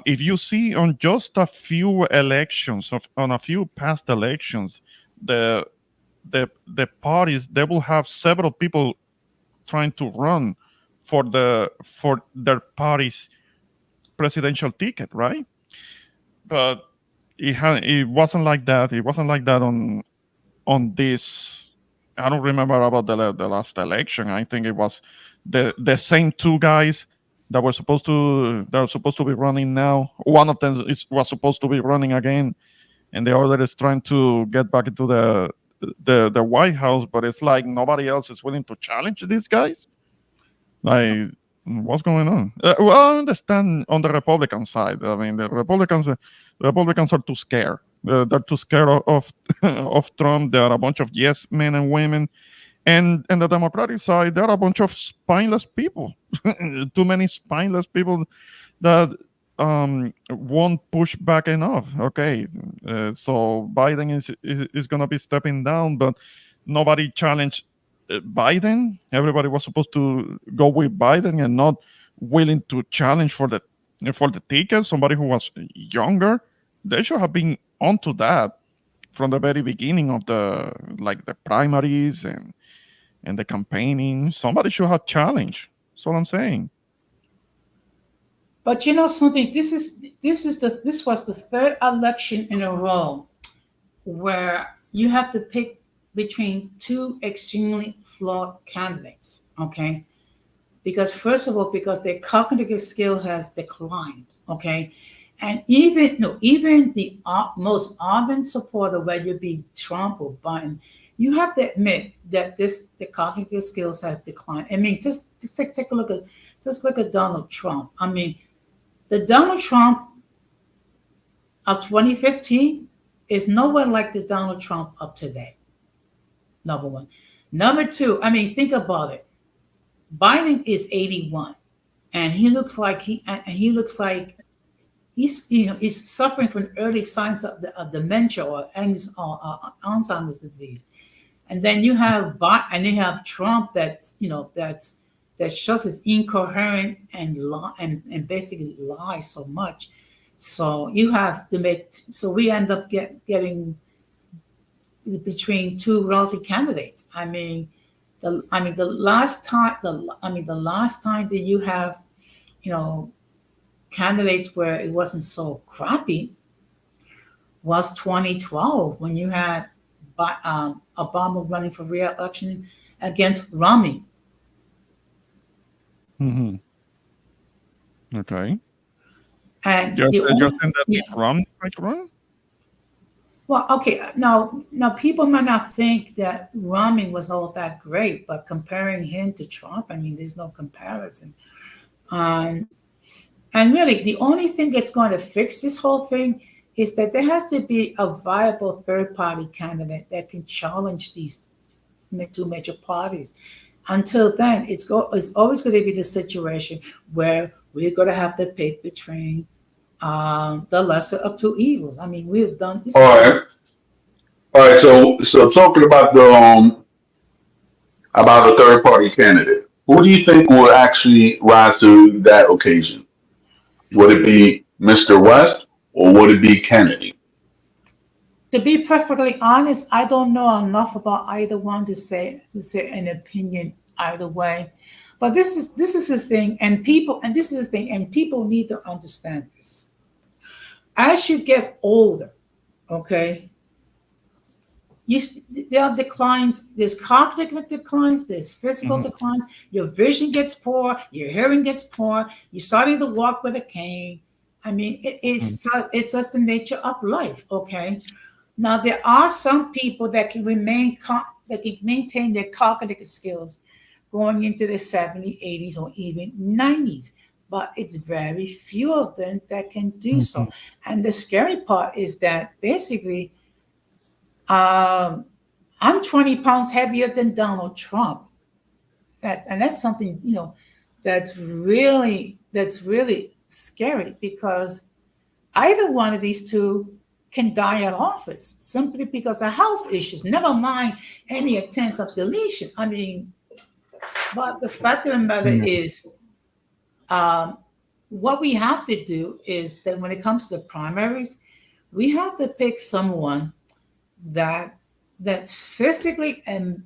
If you see on just a few elections, on a few past elections, the the parties, they will have several people trying to run for their party's presidential ticket, right? But it wasn't like that. It wasn't like that on this. I don't remember about the last election. I think it was the same two guys that are supposed to be running now. One of them was supposed to be running again, and the other is trying to get back into the White House. But it's like nobody else is willing to challenge these guys. Like, what's going on? Well, I understand on the Republican side. I mean, the Republicans are too scared. They're too scared of Trump. They are a bunch of yes men and women, and the Democratic side, there are a bunch of spineless people. Too many spineless people that won't push back enough. Okay, so Biden is going to be stepping down, but nobody challenged Biden. Everybody was supposed to go with Biden and not willing to challenge for the ticket. Somebody who was younger, they should have been onto that from the very beginning of the primaries and the campaigning. Somebody should have challenged. That's what I'm saying. But you know something, this was the third election in a row where you have to pick between two extremely flawed candidates, okay? Because first of all, because their cognitive skill has declined, okay? And even no, even the most ardent supporter, whether it be Trump or Biden, you have to admit that the cognitive skills has declined. I mean, just take a look at Donald Trump. I mean, the Donald Trump of 2015 is nowhere like the Donald Trump of today. Number one. Number two, I mean, think about it. Biden is 81, and he looks like he's suffering from early signs of dementia or Alzheimer's disease. And then you have Trump that's just as incoherent and basically lies so much. So you have to we end up getting between two lousy candidates. The last time that you have, candidates where it wasn't so crappy was 2012 when you had Obama running for re-election against Romney. Mm-hmm. Okay. And you're saying that Trump might run? Well, okay. Now people might not think that Romney was all that great, but comparing him to Trump, I mean, there's no comparison. And really, the only thing that's going to fix this whole thing is that there has to be a viable third-party candidate that can challenge these two major parties. Until then, it's always going to be the situation where we're going to have to pick between the lesser of two evils. I mean, we've done this. All right. So talking about the third party candidate, who do you think will actually rise to that occasion? Would it be Mr. West or would it be Kennedy? To be perfectly honest, I don't know enough about either one to say an opinion either way. But this is the thing, and people need to understand this. As you get older, okay, there are declines. There's cognitive declines. There's physical declines. Your vision gets poor. Your hearing gets poor. You're starting to walk with a cane. I mean, it's just the nature of life. Okay. Now there are some people that can maintain their cognitive skills going into the 70s, 80s, or even 90s. But it's very few of them that can do so. Mhm. And the scary part is that basically, um, I'm 20 pounds heavier than Donald Trump. And that's something, that's really scary because either one of these two can die in office simply because of health issues, never mind any attempts of deletion. I mean, but the fact of the matter Yeah. is, um, what we have to do is that when it comes to primaries, we have to pick someone that that's physically and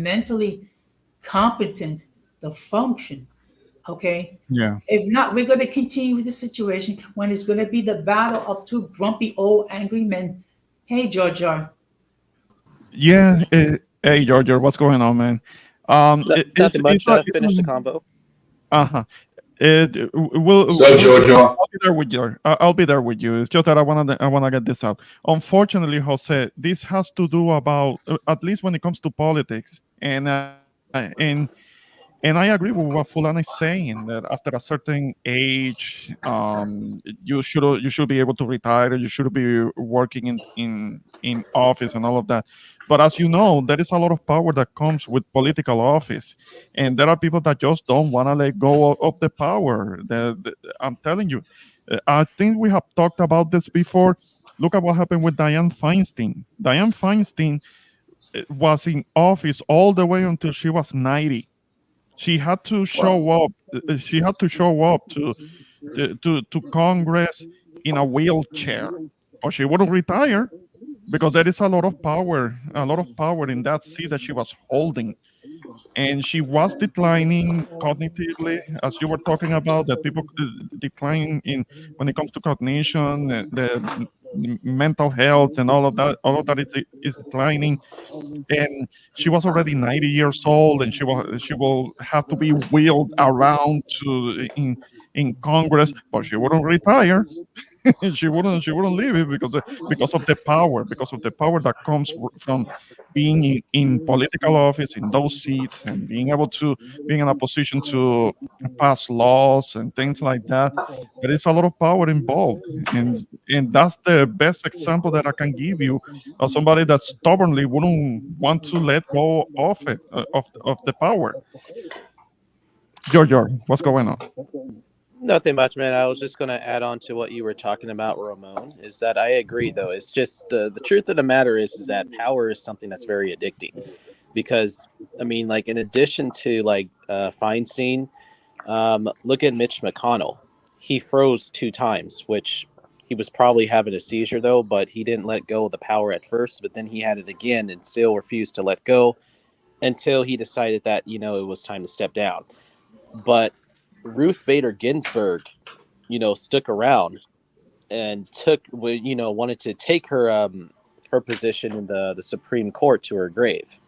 mentally competent to function. Okay. Yeah. If not, we're going to continue with the situation when it's going to be the battle of two grumpy old angry men. Hey, Georgia. Yeah. Hey, Georgia, what's going on, man? Nothing It's much. not. It's Finish the not. convo. Uh-huh. We'll So Jojo, I'll be there with you. I'll be there with you. It's just that I wanna get this out. Unfortunately, Jose, this has to do about at least when it comes to politics, and I agree with what Fulan is saying that after a certain age, you should be able to retire. You should be working in office and all of that. But as you know, there is a lot of power that comes with political office, and there are people that just don't want to let go of the power. I'm telling you, I think we have talked about this before. Look at what happened with Dianne Feinstein. Dianne Feinstein was in office all the way until she was 90. She had to well, show up. She had to show up to Congress in a wheelchair, or she wouldn't retire because there is a lot of power in that seat that she was holding, and she was declining cognitively, as you were talking about. That people decline in when it comes to cognition, mental health, and all of that. All of that is declining, and she was already 90 years old, and she will have to be wheeled around to in Congress, but she wouldn't retire. She wouldn't leave it because of the power that comes from being in political office in those seats and being able to being in a position to pass laws and things like that. There is a lot of power involved, and that's the best example that I can give you of somebody that stubbornly wouldn't want to let go of it, of the power. George, what's going on? Nothing much, man. I was just going to add on to what you were talking about, Ramon. Is that I agree, though. It's just the truth of the matter is that power is something that's very addicting. Because I mean, like in addition to like Feinstein, look at Mitch McConnell. He froze 2 times, which he was probably having a seizure though, but he didn't let go of the power at first. But then he had it again and still refused to let go until he decided that it was time to step down. But Ruth Bader Ginsburg, stuck around and wanted to take her position in the Supreme Court to her grave.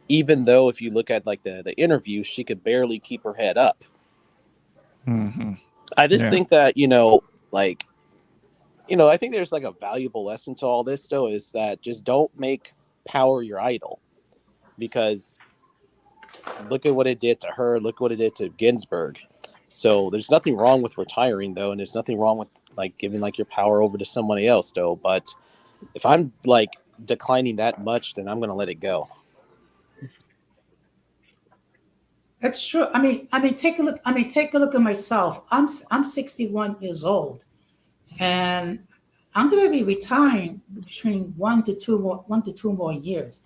Even though if you look at like the interview, she could barely keep her head up. Hmm. I just Yeah. think that, like, I think there's like a valuable lesson to all this though, is that just don't make power your idol. Because look at what it did to her, look what it did to Ginsburg. So there's nothing wrong with retiring though, and there's nothing wrong with like giving like your power over to somebody else though. But if I'm like declining that much, then I'm gonna let it go. That's true. I mean, take a look. I mean, take a look at myself. I'm 61 years old, and I'm going to be retiring between 1 to 2 more years,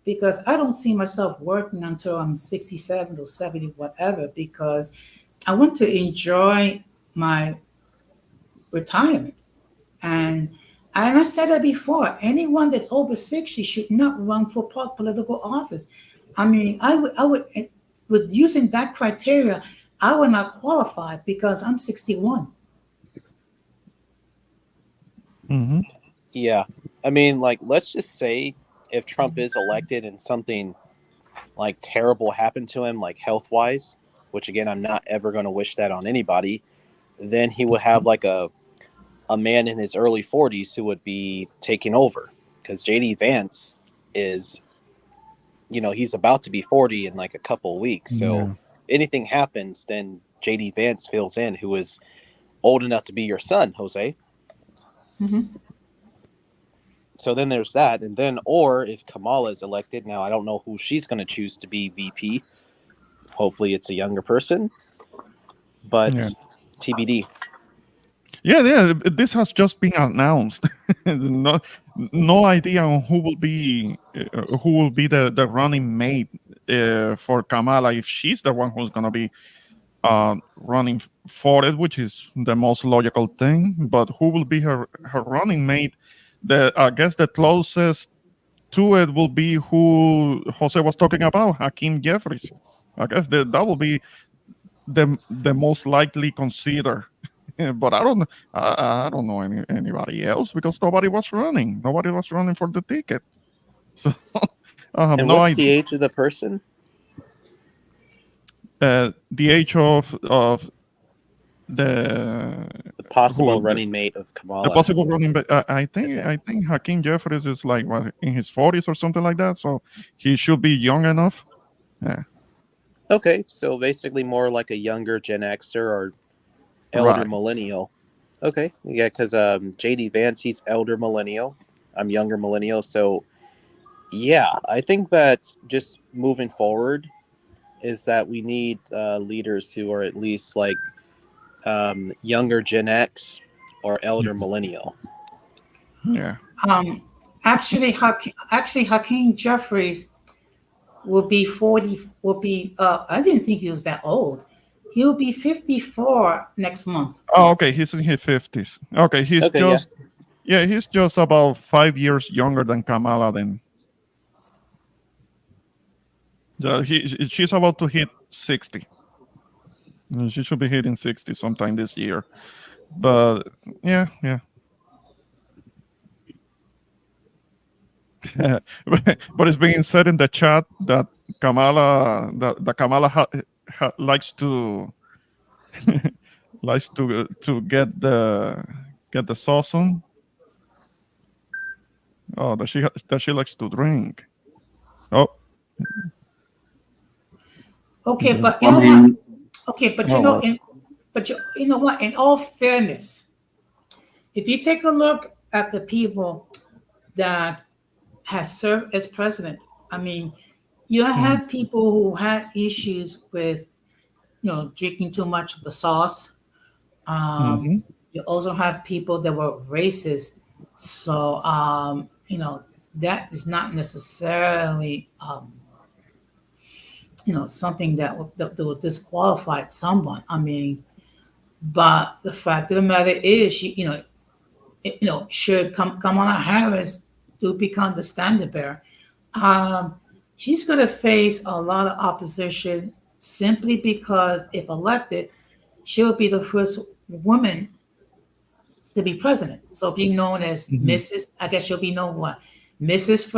because I don't see myself working until I'm 67 or 70, whatever. Because I want to enjoy my retirement, and I said it before. Anyone that's over 60 should not run for political office. I mean, I would, with using that criteria, I would not qualify because I'm 61. Hmm. Yeah. I mean, like, let's just say if Trump is elected and something like terrible happened to him, like health wise, which again, I'm not ever going to wish that on anybody, then he would have like a man in his early 40s who would be taking over because JD Vance is he's about to be 40 in like a couple of weeks. So Yeah. anything happens, then JD Vance fills in, who is old enough to be your son, Jose. Mhm. So then there's that. And then, or if Kamala is elected, now I don't know who she's going to choose to be VP. Hopefully it's a younger person, Yeah. but TBD. Yeah, yeah. This has just been announced. no, no idea on who will be the running mate for Kamala if she's the one who's gonna be running for it, which is the most logical thing. But who will be her running mate? The I guess the closest to it will be who Jose was talking about, Hakeem Jeffries. I guess that will be the most likely consider. But I don't know anybody else because nobody was running. Nobody was running for the ticket. So I have And no what's the idea. age of the person? The age of the The possible who running mate of the Kamala. possible running back. Okay. I think Hakeem Jeffries is like what, in his 40s or something like that. So he should be young enough. Yeah, Okay, so basically more like a younger Gen Xer or elder right. millennial. Okay, yeah, because JD Vance, he's elder millennial. I'm younger millennial. So, yeah, I think that just moving forward is that we need leaders who are at least like younger Gen X or elder Mhm. millennial. Yeah. Um, actually, Hakeem Jeffries will be 40. Will be. I didn't think he was that old. He'll be 54 next month. Oh, okay. He's in his 50s. Okay, Okay, yeah. he's just about 5 years younger than Kamala. Then she's about to hit 60. She should be hitting 60 sometime this year. But yeah, yeah. But it's being said in the chat that Kamala likes to likes to get the sauce on. Oh, that she likes to drink. Oh, Okay, yeah. but you I know what? mean, Okay, but Oh well. you know what? In all fairness, if you take a look at the people that has served as president, I mean, you Mhm. have people who had issues with drinking too much of the sauce. Um, Mhm. you also have people that were racist. So that is not necessarily something that will disqualify someone. I mean, but the fact of the matter is, should Kamala Harris do become the standard bearer, um, she's going to face a lot of opposition simply because if elected, she'll be the first woman to be president. So being known as Mhm. Mrs. I guess she'll be known what Mrs.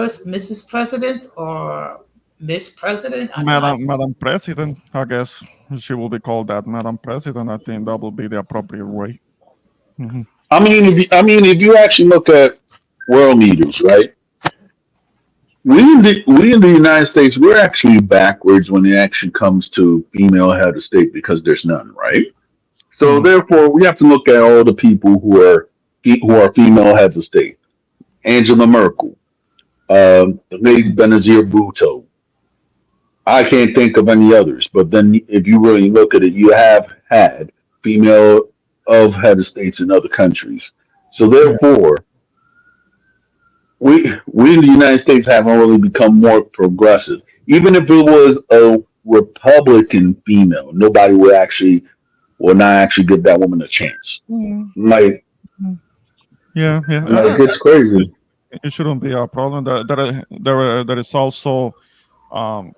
President or Miss President. Madam President, I guess she will be called that, Madam President. I think that will be the appropriate way. Mhm. if you actually look at world leaders, right? We in the United States, we're actually backwards when it actually comes to female head of state because there's none, right? So Mm. therefore, we have to look at all the people who are female heads of state. Angela Merkel, Lady Benazir Bhutto. I can't think of any others. But then, if you really look at it, you have had female of head of states in other countries. So Yeah. therefore, we in the United States haven't really become more progressive. Even if it was a Republican female, nobody would not actually give that woman a chance. Mm. Like Mm. Yeah, yeah. it's crazy. It shouldn't be a problem. There is also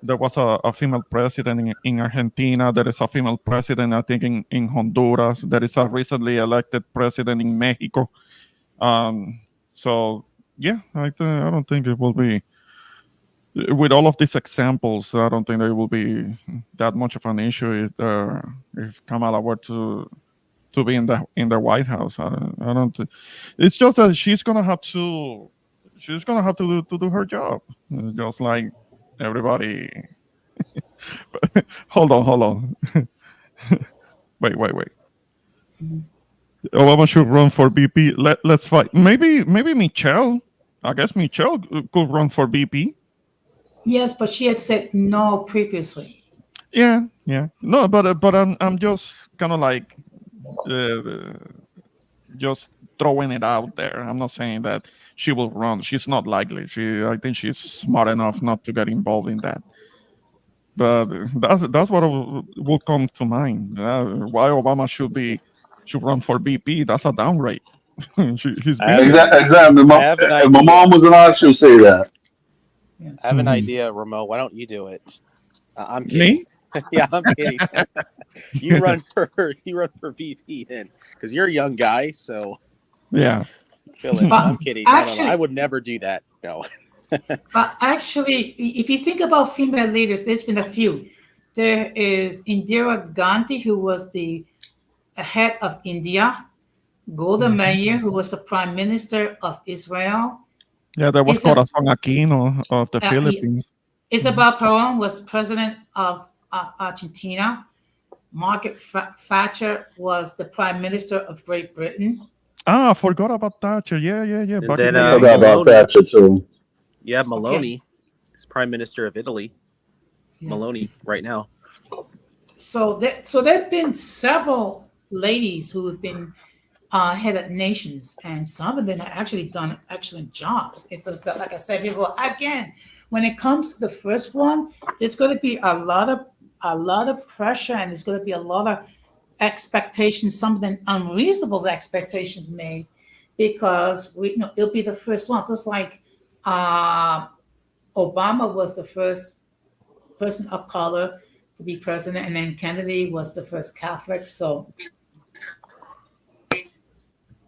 there was a female president in Argentina. There is a female president, I think, in Honduras. There is a recently elected president in Mexico. Um, so yeah, I don't think it will be with all of these examples. I don't think there will be that much of an issue if Kamala were to be in the White House. I don't. It's just that she's gonna have to do her job, just like Everybody, hold on. Wait. Obama should run for VP. Let's fight. Maybe Michelle. I guess Michelle could run for VP. Yes, but she had said no previously. Yeah. No, but I'm just kind of like uh, just throwing it out there. I'm not saying that she will run. She's not likely. I think she's smart enough not to get involved in that. But that's what will come to mind. Why Obama should run for VP? That's a downgrade. He's I have been an there. Exactly. I have an If my mom idea. was alive, she'll say that. Yes. I have an Mhm. idea, Ramo. Why don't you do it? I'm kidding. Me? Yeah, I'm kidding. You run for VP then, because you're a young guy. So Yeah. Philip, But I'm kidding. No. I actually, would never do that. No. if you think about female leaders, there's been a few. There is Indira Gandhi, who was the head of India. Golda Mhm. Meir, who was the prime minister of Israel. Yeah, there was Isab- Corazon Aquino of the uh, Philippines. Mhm. Isabel Perón was president of Argentina. Margaret Thatcher was the prime minister of Great Britain. Ah, I forgot about Thatcher. Yeah. And Back in then the I forgot about Maloney. Thatcher too. You have Okay. Maloney, who's Prime Minister of Italy. Yes. Maloney right now. So there've been several ladies who have been head of nations, and some of them have actually done excellent jobs. It's just that, like I said before, again, when it comes to the first one, there's going to be a lot of pressure, and there's going to be a lot of expectations, some of them unreasonable expectations made, because it'll be the first one. Just like uh, Obama was the first person of color to be president, and then Kennedy was the first Catholic. So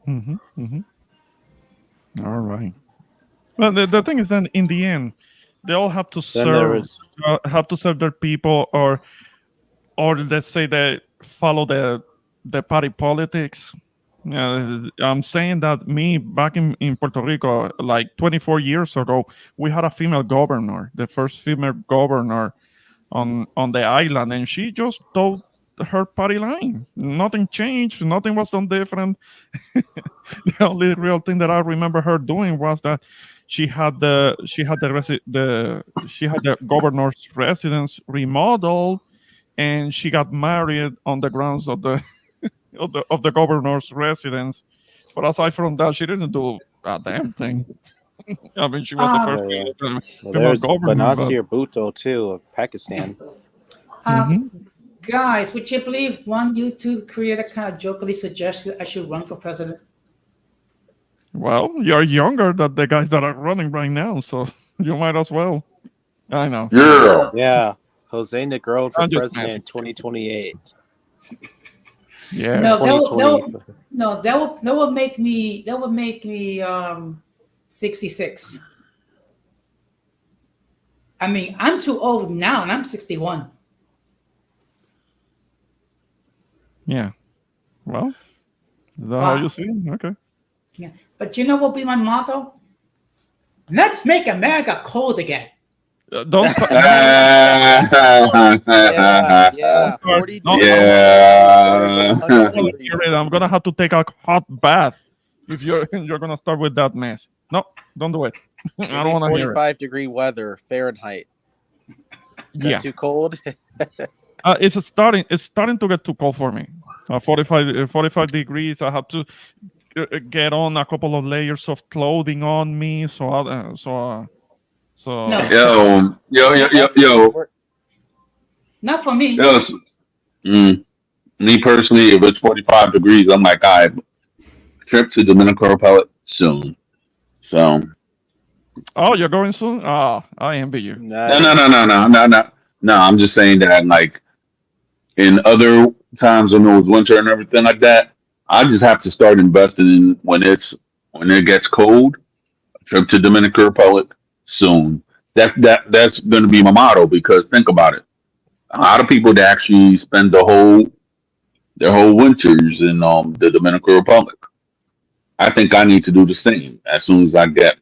Hmm. All right. Well, the thing is that in the end, they all Then there was have to serve their people, or let's say they follow the party politics. I'm saying that me back in Puerto Rico, like 24 years ago, we had a female governor, the first female governor on the island, and she just told her party line. Nothing changed. Nothing was done different. The only real thing that I remember her doing was that she had the governor's residence remodeled, and she got married on the grounds of the of the governor's residence. But aside from that, she didn't do a damn thing. I mean, she was the uh, first well, female there's governor, but Benazir Bhutto too of Pakistan. uh, mhm. guys, would you believe one YouTube creator kind of jokingly suggested I should run for president? Well, you're younger than the guys that are running right now, so you might as well. I know. Yeah. Yeah, Jose Negron for I'm just president messing. in 2028. Yeah. No, that will, 2020. that would make me 66. I mean, I'm too old now, and I'm 61. Yeah. Well, is that how Wow. you see it? Okay. Yeah. But you know what will be my motto? Let's make America cold again. Don't start. Yeah, 40 No, degrees. Yeah. 100 I'm degrees. gonna have to take a hot bath if you're gonna start with that mess. No, don't do it. I Give don't me want to hear it. 45-degree weather Fahrenheit. Is that Yeah. too cold? It's starting to get too cold for me. 45 degrees. I have to get on a couple of layers of clothing on me. So No, Yo. not for me. Yo. Me personally, if it's 45 degrees, I'm like, all right, trip to Dominican Republic soon. So oh, you're going soon? Ah, I envy you. no. Nice. No, I'm just saying that like in other times when it was winter and everything like that, I just have to start investing in when it gets cold. Trip to Dominican Republic soon. That's going to be my motto because think about it. A lot of people that actually spend their whole winters in the Dominican Republic. I think I need to do the same as soon as I get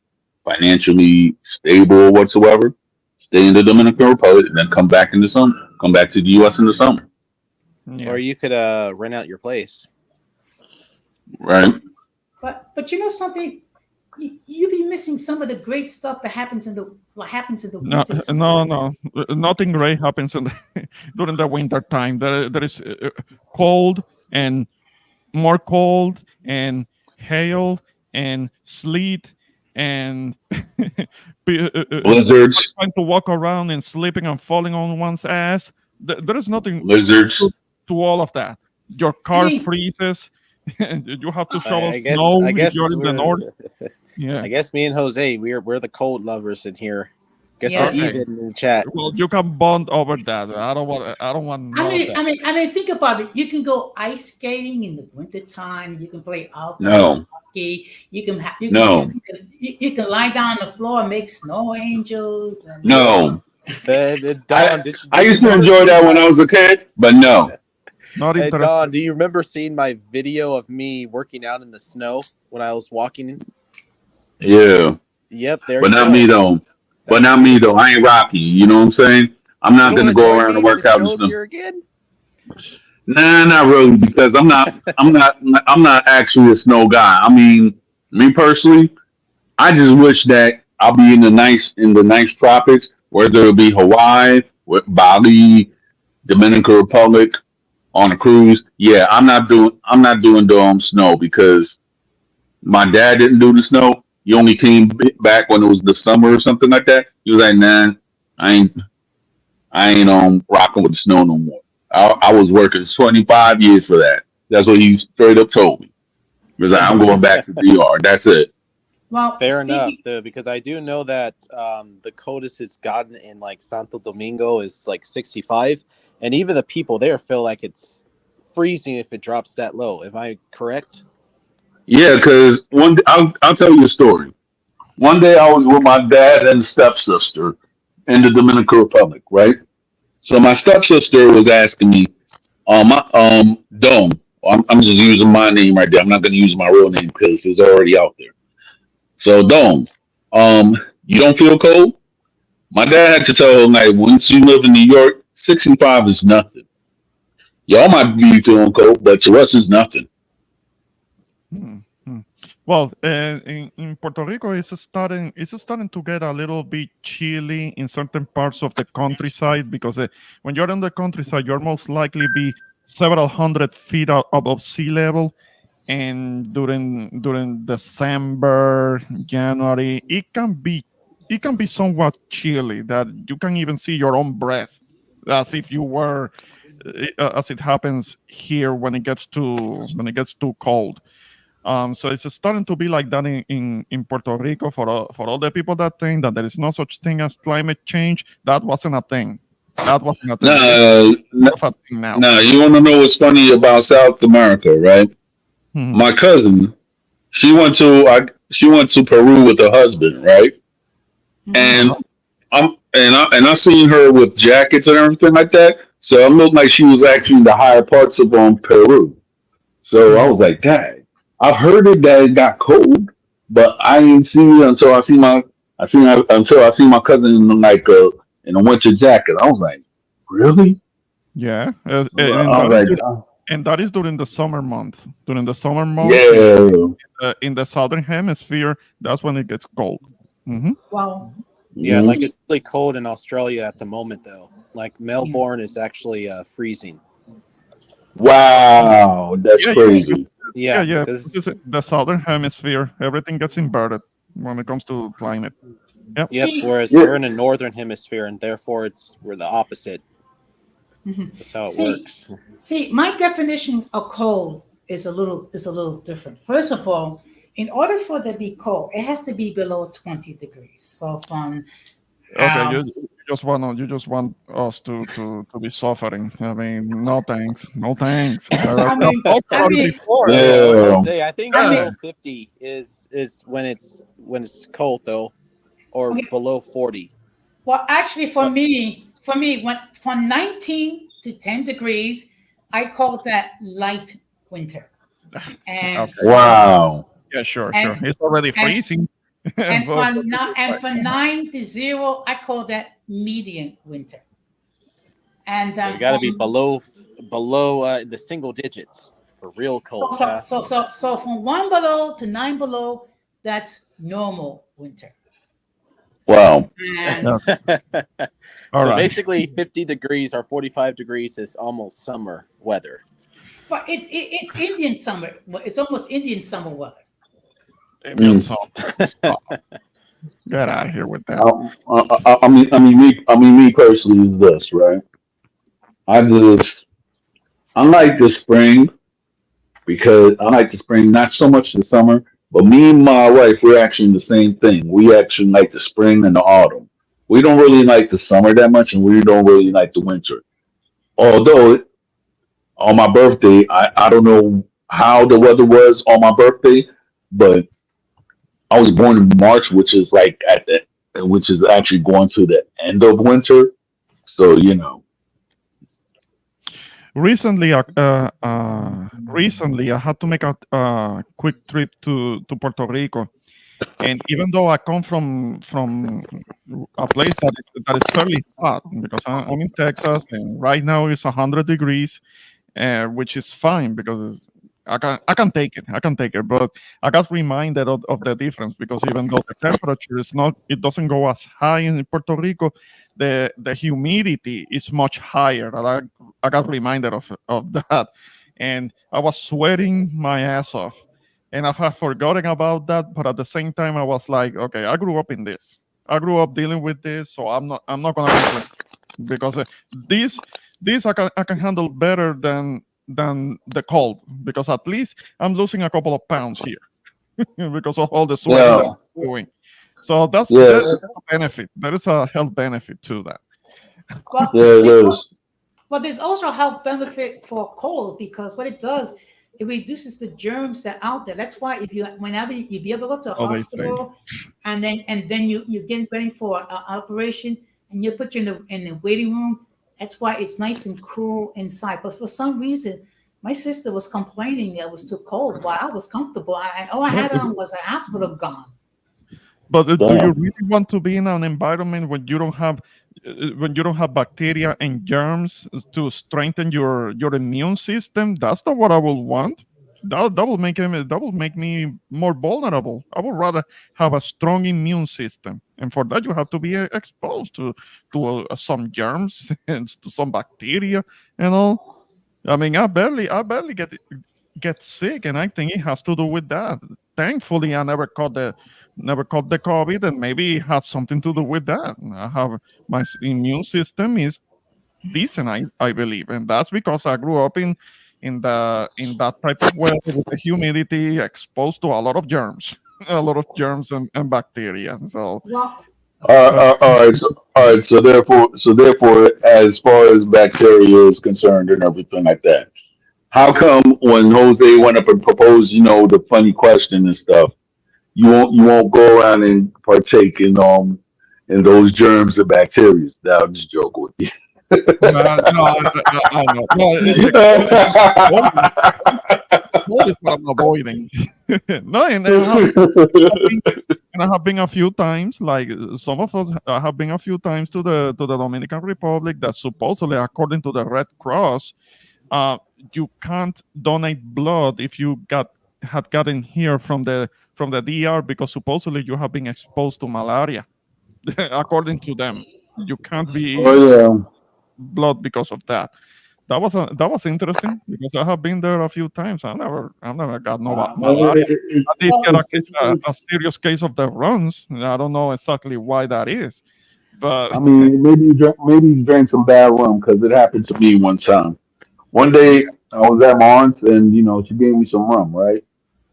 financially stable or whatsoever. stay in the Dominican Republic, and then come back in the summer. Come back to the U.S. in the summer, Yeah. Or you could rent out your place. right? But you know something, you be missing some of the great stuff that happens in the No, winter too. no. Nothing great happens in during the winter time. There is cold and more cold and hail and sleet and Blizzards, trying to walk around and sleeping and falling on one's ass. There is nothing blizzards. to all of that. Your I car mean, freezes. And you have to shovel I guess snow I if guess you're in the we're north. Yeah. I guess me and Jose we're the cold lovers in here. Guess we're yes. Okay. even in the chat. Well, you can bond over that. I don't want. I don't want I none of mean, that. I mean, think about it. You can go ice skating in the wintertime. You can play outdoor No, hockey. You can have, no, you can lie down on the floor and make snow angels. And no. Don, I did I you used to remember enjoy seeing that when my- I was a kid, but no. Not Hey interested. Don, do you remember seeing my video of me working out in the snow when I was walking? Yeah, Yep, there but you not go. me though. But That's not me though. I ain't Rocky. You know what I'm saying? I'm You not don't gonna want to go join around me and in work the out and shows stuff. here again? Nah, not really, because I'm not actually a snow guy. I mean, me personally, I just wish that I'll be in the nice tropics, whether it be Hawaii, Bali, Dominican Republic on a cruise. Yeah, I'm not doing snow because my dad didn't do the snow. He only came back when it was the summer or something like that. He was like, "Nah, I ain't rocking with the snow no more." I was working 25 years for that. That's what he straight up told me. He was like, "I'm going back to DR. That's it." well, Fair enough, speaking, though, because I do know that the coldest it's gotten in like Santo Domingo is like 65, and even the people there feel like it's freezing if it drops that low. Am I correct? Yeah, because I'll tell you a story. One day I was with my dad and stepsister in the Dominican Republic, right? So my stepsister was asking me, Dome. I'm just using my name right there. I'm not going to use my real name because it's already out there. So Dome, you don't feel cold? My dad had to tell her like, once you live in New York, 65 is nothing. Y'all might be feeling cold, but to us, it's nothing. Hmm, hmm. Well, in Puerto Rico, it's starting to get a little bit chilly in certain parts of the countryside because when you're in the countryside, you're most likely be several hundred feet above sea level, and during December, January, it can be somewhat chilly that you can even see your own breath, as if you were, as it happens here when it gets too cold. So it's starting to be like that in Puerto Rico for all the people that think that there is no such thing as climate change. That wasn't a thing. That wasn't a thing. It's Nah, a thing now. nah. You want to know what's funny about South America, right? Mhm. My cousin, she went to Peru with her husband, right? mhm. And Uh-huh. I seen her with jackets and everything like that. So it looked like she was actually in the higher parts of Peru. So I Mhm. was like, dang, I've heard it that it got cold, but I ain't seen it until I see my cousin in a winter jacket. I was like, really? Yeah, I was like, and that is during the summer month. During the summer months yeah. in the southern hemisphere, that's when it gets cold. Hmm. Well, Yeah, Mhm. like see, it's really cold in Australia at the moment, though. Like yeah. Melbourne is actually freezing. Wow, that's Yeah, yeah, crazy. yeah, Yeah, yeah. because The southern hemisphere, everything gets inverted when it comes to climate. Yep. yep. See, Whereas Yeah. we're in the northern hemisphere, and therefore we're the opposite. mhm. That's how it see, works. see, my definition of cold is a little different. First of all, in order for it to be cold, it has to be below 20 degrees. So from Okay, you, um, you just want us to be suffering. I mean, no thanks, no thanks. I've talked I about it mean, before. Yeah. Jose, I think I Yeah. mean, below 50 is when it's cold though, or okay. below 40. Well, actually, Uh, for me, when from 19 to 10 degrees, I call that light winter. And Okay. from Wow. Yeah, sure, sure. and It's already and freezing. and But from this nine is and like, from 9 to 0, I call that medium winter. And So you got to be below the single digits for real cold. Huh? so from 1 below to 9 below, that's normal winter. Wow. And Yeah. All So right. basically, 50 degrees or 45 degrees is almost summer weather. but it's Indian summer. It's almost Indian summer weather. Indian Mm. salt. Stop. Get out of here with that. Me personally is this, right? I just, I like the spring because I like the spring, not so much the summer, but me and my wife, we're actually the same thing. We actually like the spring and the autumn. We don't really like the summer that much, and we don't really like the winter. Although on my birthday, I don't know how the weather was on my birthday, but I was born in March, which is like which is actually going to the end of winter. So you know, Recently, I had to make a quick trip to Puerto Rico, and even though I come from a place that is fairly hot because I'm in Texas, and right now it's 100 degrees, which is fine because I can take it. I can take it. But I got reminded of the difference because even though the temperature is not, it doesn't go as high in Puerto Rico, the humidity is much higher. And I got reminded of that, and I was sweating my ass off, and I had forgotten about that. But at the same time, I was like, okay, I grew up in this. I grew up dealing with this, so I'm not gonna complain because this I can handle better than the cold because at least I'm losing a couple of pounds here because of all the sweating that yeah, I'm doing. So there's yes, a benefit. There is a health benefit to that. Well, yeah, it there's is. there's also a health benefit for cold because what it does, it reduces the germs that are out there. That's why if you ever go to a So they say. hospital and then you get ready for an operation and you put you in the waiting room, that's why it's nice and cool inside. But for some reason, my sister was complaining that it was too cold while I was comfortable, and all I Well, had on was a hospital gown. but do you Damn. really want to be in an environment when you don't have bacteria and germs to strengthen your immune system? That's not what I will want. That will make me more vulnerable. I would rather have a strong immune system, and for that you have to be exposed to some germs and to some bacteria and all. I mean, I barely get sick, and I think it has to do with that. Thankfully, I never caught the COVID, and maybe it has something to do with that. I have immune system is decent, I believe, and that's because I grew up in that type of weather with the humidity, exposed to a lot of germs, a lot of germs and bacteria. So, Well, uh, All right. So therefore, as far as bacteria is concerned and everything like that, how come when Jose went up and proposed, the funny question and stuff, you won't go around and partake in those germs and bacteria? That I'm just joking with you. no, I know. No, the cold is what I'm avoiding. No, been, and I have been a few times. Like some of us, I have been a few times to the Dominican Republic. That supposedly, according to the Red Cross, uh, you can't donate blood if you had gotten here from the DR because supposedly you have been exposed to malaria. According to them, you can't Oh be yeah. blood because of that. That was interesting because I have been there a few times. I never got no malaria. I did well, get It's a serious case of the runs. I don't know exactly why that is, but I mean, maybe you drank some bad rum because it happened to me one time. One day I was at my aunt's and she gave me some rum, right?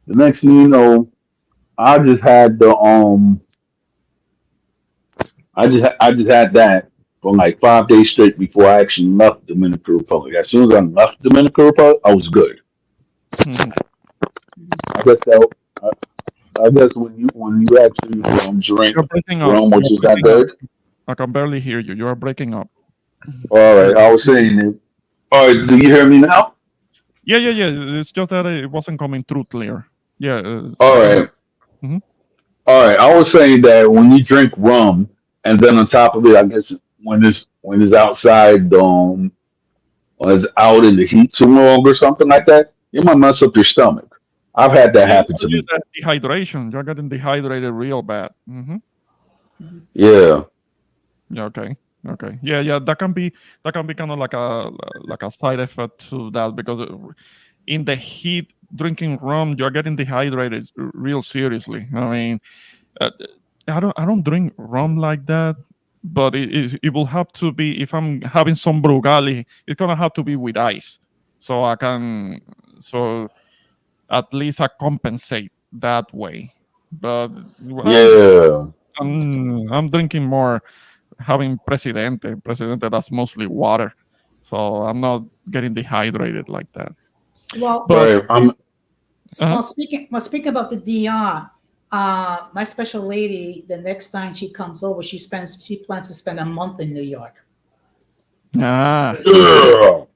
The next thing you know, I just had the I just had that for like 5 days straight before I actually left Dominican Republic. As soon as I left Dominican Republic, I was good. mhm. I guess that I guess when you actually drink You're breaking up. rum, which You're is not breaking up. good. I can barely hear you. You are breaking up. All Yeah, right, I was saying it. All right, do you hear me now? yeah. It's just that it wasn't coming through clear. Yeah, All go ahead. right. Mhm. All right, I was saying that when you drink rum, and then on top of it, I guess when it's outside, when it's out in the heat too long or something like that, it might mess up your stomach. I've had that Yeah, happen to yeah, me. that's dehydration. You're getting dehydrated real bad. Mhm. Yeah, Yeah, okay. Okay. Yeah, yeah. That can be kind of like a side effect to that because in the heat, drinking rum, you're getting dehydrated real seriously. I mean, uh, I don't drink rum like that, but it will have to be if I'm having some brugali. It's gonna have to be with ice, so I can so at least I compensate that way. But well, yeah. I'm drinking more having Presidente, that's mostly water. So I'm not getting dehydrated like that. Well, But Right. uh, speaking about the DR, my special lady, the next time she comes over, she plans to spend a month in New York. ah, Yeah. okay.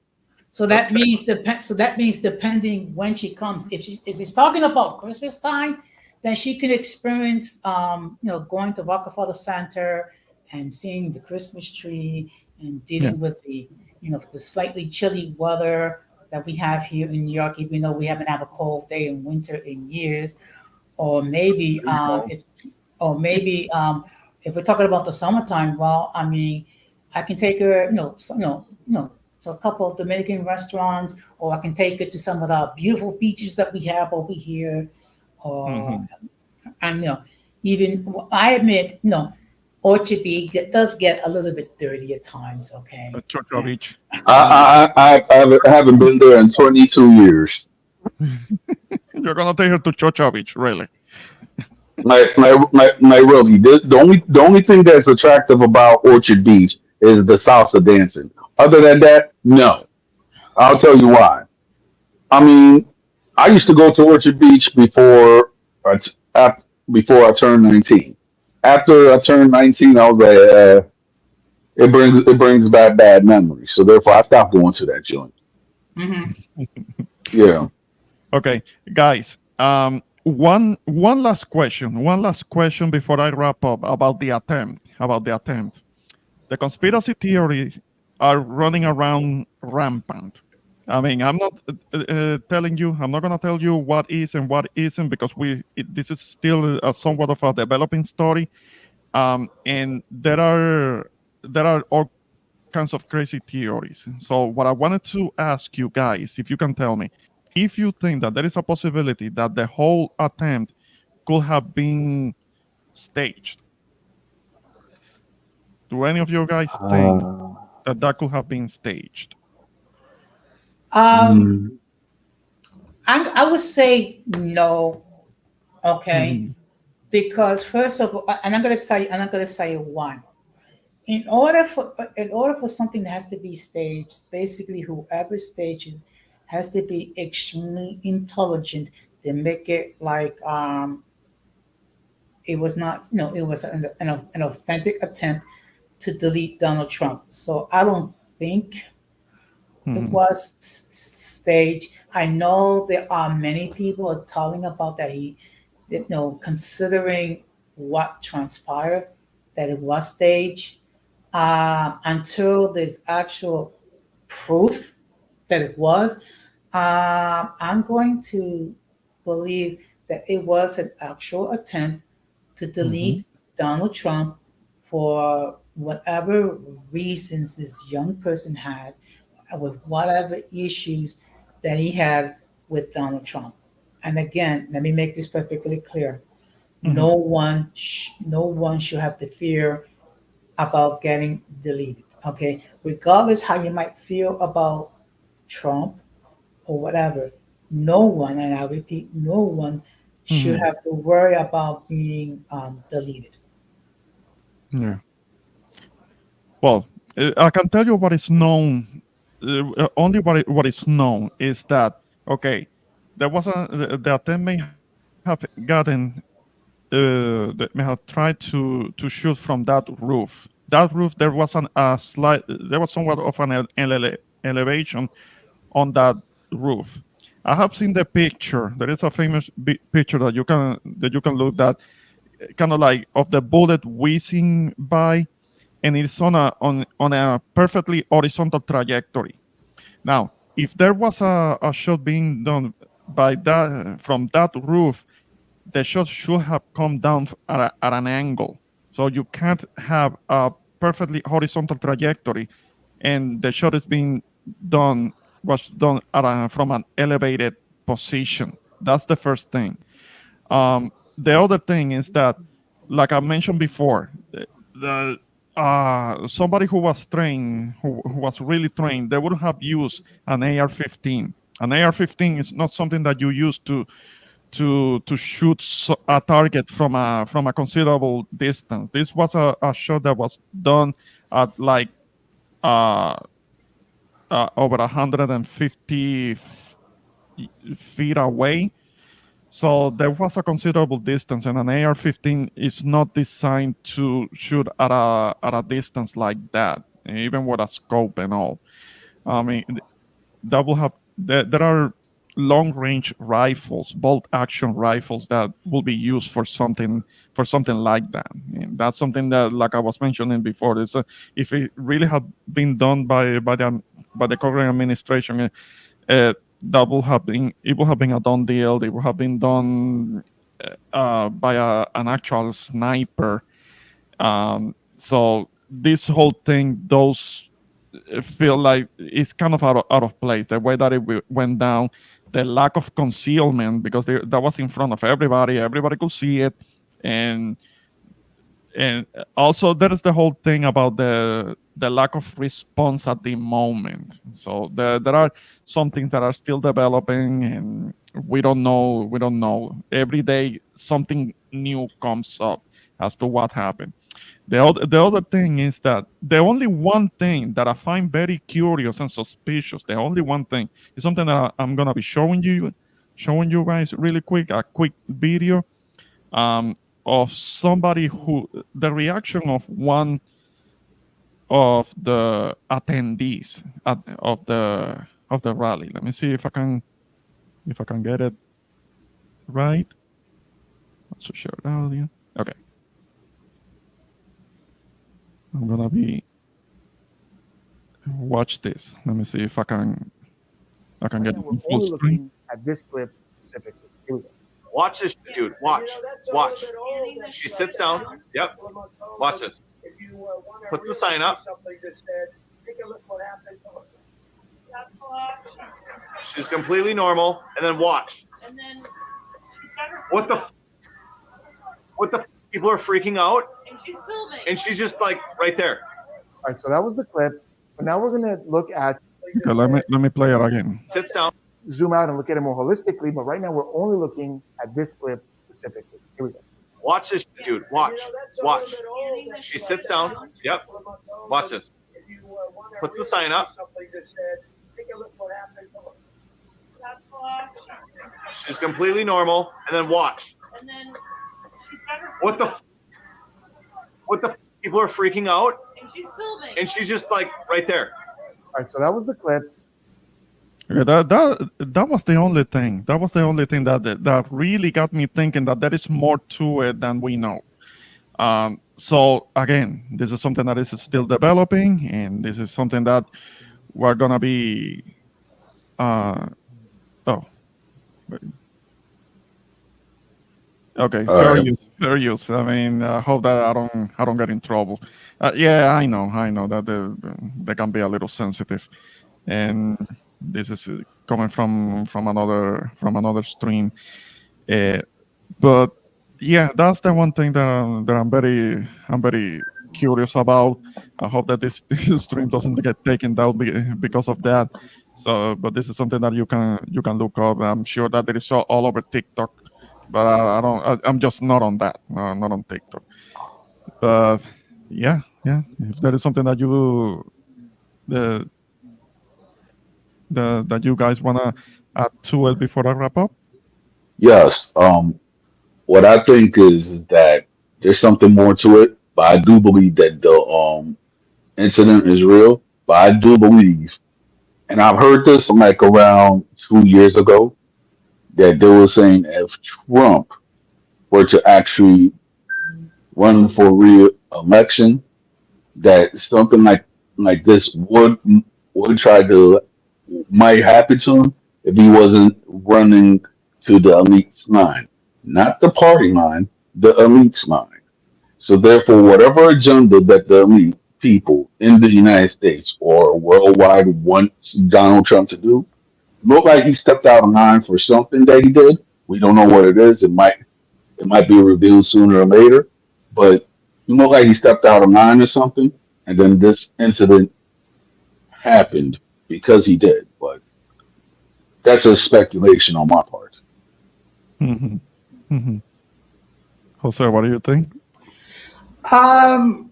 So that means depending when she comes, if she's talking about Christmas time, then she can experience going to Rockefeller Center and seeing the Christmas tree and Yeah. dealing with the slightly chilly weather that we have here in New York, even though we haven't had a cold day in winter in years. Or maybe There you go. if we're talking about the summertime, well, I mean, I can take her, to a couple of Dominican restaurants, or I can take her to some of the beautiful beaches that we have over here, or Hmm. and even I admit, Orchard Beach does get a little bit dirty at times. Okay, Chocho and Beach. Uh, I haven't been there in 22 years. you're gonna take her to Chocho Beach, really? Nairobi. The only thing that's attractive about Orchard Beach is the salsa dancing. Other than that, no. I'll tell you why. I mean, I used to go to Orchard Beach I t- ap- before I turned 19. After I turned 19, I was like, it brings back bad memories. So therefore, I stopped going to that joint. Mhm. Yeah. Okay, guys. One last question. One last question before I wrap up about the attempt. About the attempt. The conspiracy theories are running around rampant. I mean, I'm not telling you. I'm not gonna tell you what is and what isn't because this is still somewhat of a developing story. And there are all kinds of crazy theories. So, what I wanted to ask you guys, if you can tell me, if you think that there is a possibility that the whole attempt could have been staged, do any of you guys think Uh, that could have been staged? um, mm, I would say no. Okay, Mhm. because first of all, and I'm gonna say why. In order for something that has to be staged, basically whoever stages has to be extremely intelligent to make it like it was not it was an authentic attempt to delete Donald Trump. So I don't think it Mhm. was staged. I know there are many people are talking about that considering what transpired, that it was staged. Until there's actual proof that it was, I'm going to believe that it was an actual attempt to Mhm. delete Donald Trump for whatever reasons this young person had, with whatever issues that he had with Donald Trump. And again, let me make this perfectly clear. Mhm. No one should have to fear about getting deleted. Okay, regardless how you might feel about Trump or whatever, no one, and I repeat, no one should Mhm. have to worry about being deleted. Yeah. Well, I can tell you what is known. Only what is known is that okay, there was the attempt may have gotten that may have tried to shoot from that roof. That roof there was a slight there was somewhat of an elevation on that roof. I have seen the picture. There is a famous picture that you can look at. kind of like of the bullet whizzing by, and it's on a perfectly horizontal trajectory. Now, if there was a shot being done by that from that roof, the shot should have come down at an angle. So you can't have a perfectly horizontal trajectory, and the shot is being done was done from an elevated position. That's the first thing. The other thing is that, like I mentioned before, the somebody who was trained, who was really trained, they would have used an AR-15. An AR-15 is not something that you use to shoot a target from a considerable distance. This was a shot that was done at like uh, over 150 feet away. So there was a considerable distance, and an AR-15 is not designed to shoot at a distance like that, even with a scope and all. I mean, that will have there are long range rifles, bolt action rifles that will be used for something like that. And that's something that, like I was mentioning before, is if it really had been done by the current administration, that will have been it will have been a done deal. It will have been done by an actual sniper. So this whole thing does feel like it's kind of out of place. The way that it went down, the lack of concealment, because that was in front of everybody. Everybody could see it, and and also there is the whole thing about the lack of response at the moment. So there are some things that are still developing, and we don't know every day something new comes up as to what happened. The other thing is that the only one thing that I find very curious and suspicious, the only one thing, is something that I'm gonna be showing you guys really quick, a quick video um, of somebody who the reaction of one of the attendees of the rally. Let me see if I can get it right. Let's share the audio. Okay, I'm gonna be watch this. Let me see if I can get Right now, it we're in full only screen. looking at this clip specifically. Here we go. Watch this, dude. Watch. Watch. She sits down. Yep. Watch this. Puts the sign up. She's completely normal. And then watch. What the? What the? People are freaking out. And she's filming. And she's just like right there. All right, so that was the clip. But now we're going to look at, Okay, let me play it again. Sits down. zoom out and look at it more holistically. But right now, we're only looking at this clip specifically. Here we go. Watch this, dude. Watch. Watch. She sits down. Yep. Watch this. Puts the sign up. She's completely normal. And then watch. What the? What the? People are freaking out. And she's filming. And she's just like right there. All right, so that was the clip. Okay, that was the only thing. That was the only thing that really got me thinking that there is more to it than we know. So again, this is something that is still developing, and this is something that we're gonna be. Oh, okay, All fair right. use, fair use. I mean, I hope that I don't get in trouble. Yeah, I know that they can be a little sensitive, and this is coming from another stream. Uh, but yeah, that's the one thing that I'm very curious about. I hope that this stream doesn't get taken down because of that. So, but this is something that you can look up. I'm sure that it is all over TikTok, but I don't. I'm just not on that. Not on TikTok. But yeah. If there is something that the, that you guys wanna add to it before I wrap up. Yes. What I think is that there's something more to it, but I do believe that the incident is real. But I do believe, and I've heard this like around 2 years ago, that they were saying if Trump were to actually running for re-election, that something like this would try to might happen to him if he wasn't running to the elites line, not the party line, the elites line. So therefore, whatever agenda that the elite people in the United States or worldwide want Donald Trump to do, look like he stepped out of line for something that he did. We don't know what it is. It might be revealed sooner or later, but it looked like he stepped out of line or something, and then this incident happened because he did. But that's a speculation on my part. Hmm. Hmm. Jose, what do you think? Um,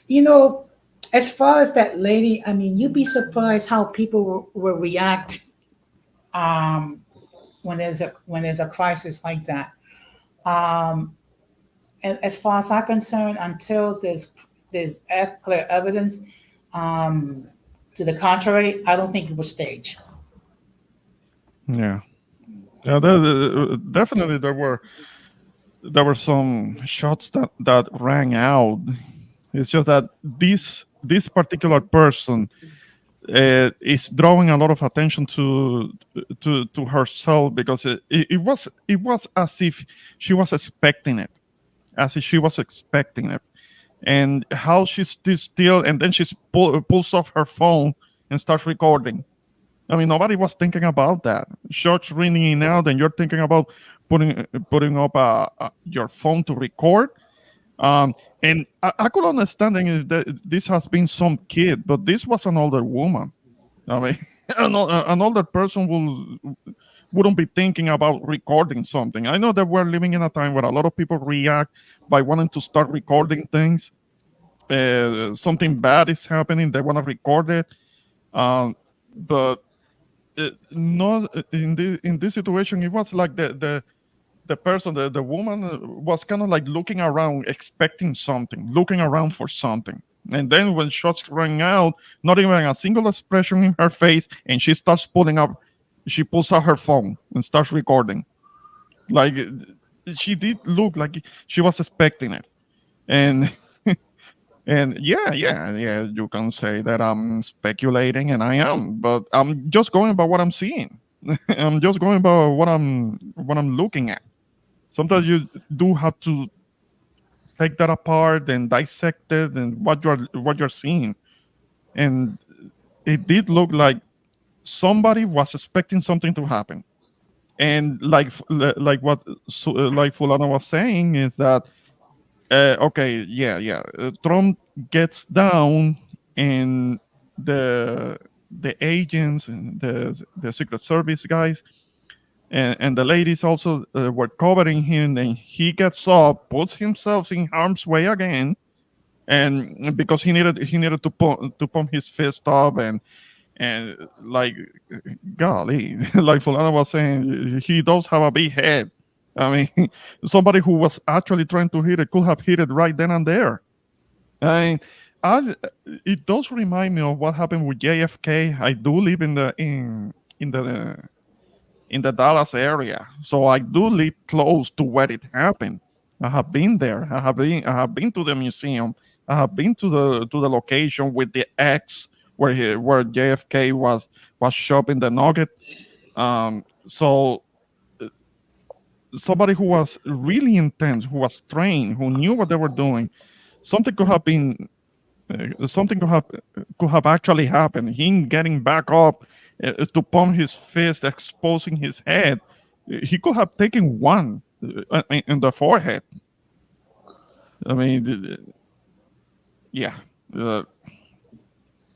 you know, as far as that lady, I mean, you'd be surprised how people will react um, when there's a crisis like that. Um, and as far as I'm concerned, until there's clear evidence um, to the contrary, I don't think it was staged. Yeah, yeah. Definitely, there were some shots that rang out. It's just that this particular person is drawing a lot of attention to herself because it was as if she was expecting it, as if she was expecting it, and how she's still, and then pulls off her phone and starts recording. I mean, nobody was thinking about that. Shots ringing out, and you're thinking about putting up your phone to record. And I could understand is that this has been some kid, but this was an older woman. I mean, an older person wouldn't be thinking about recording something. I know that we're living in a time where a lot of people react by wanting to start recording things. Something bad is happening, they want to record it. But not in this situation. It was like the person, the woman, was kind of like looking around, expecting something, looking around for something. And then when shots rang out, not even a single expression in her face, and she pulls out her phone and starts recording. Like she did look like she was expecting it. And and yeah, you can say that I'm speculating, and I am, but I'm just going by what I'm seeing. I'm just going by what I'm looking at. Sometimes you do have to take that apart and dissect it and what you're seeing. And it did look like somebody was expecting something to happen. And like what like Fulano was saying is that okay, yeah, Trump gets down, and the agents and the Secret Service guys and the ladies also were covering him, and he gets up, puts himself in harm's way again, and because he needed to pump his fist up, and like golly, like Fulano was saying, he does have a big head. I mean, somebody who was actually trying to hit it could have hit it right then and there. I mean, I, it does remind me of what happened with JFK. I do live in the Dallas area, so I do live close to where it happened. I have been there. I have been to the museum. I have been to the location with the X where JFK was shot in the nugget. So somebody who was really intense, who was trained, who knew what they were doing, something could have been something could have actually happened. Him getting back up to pump his fist, exposing his head. He could have taken one in the forehead. I mean, yeah. Uh,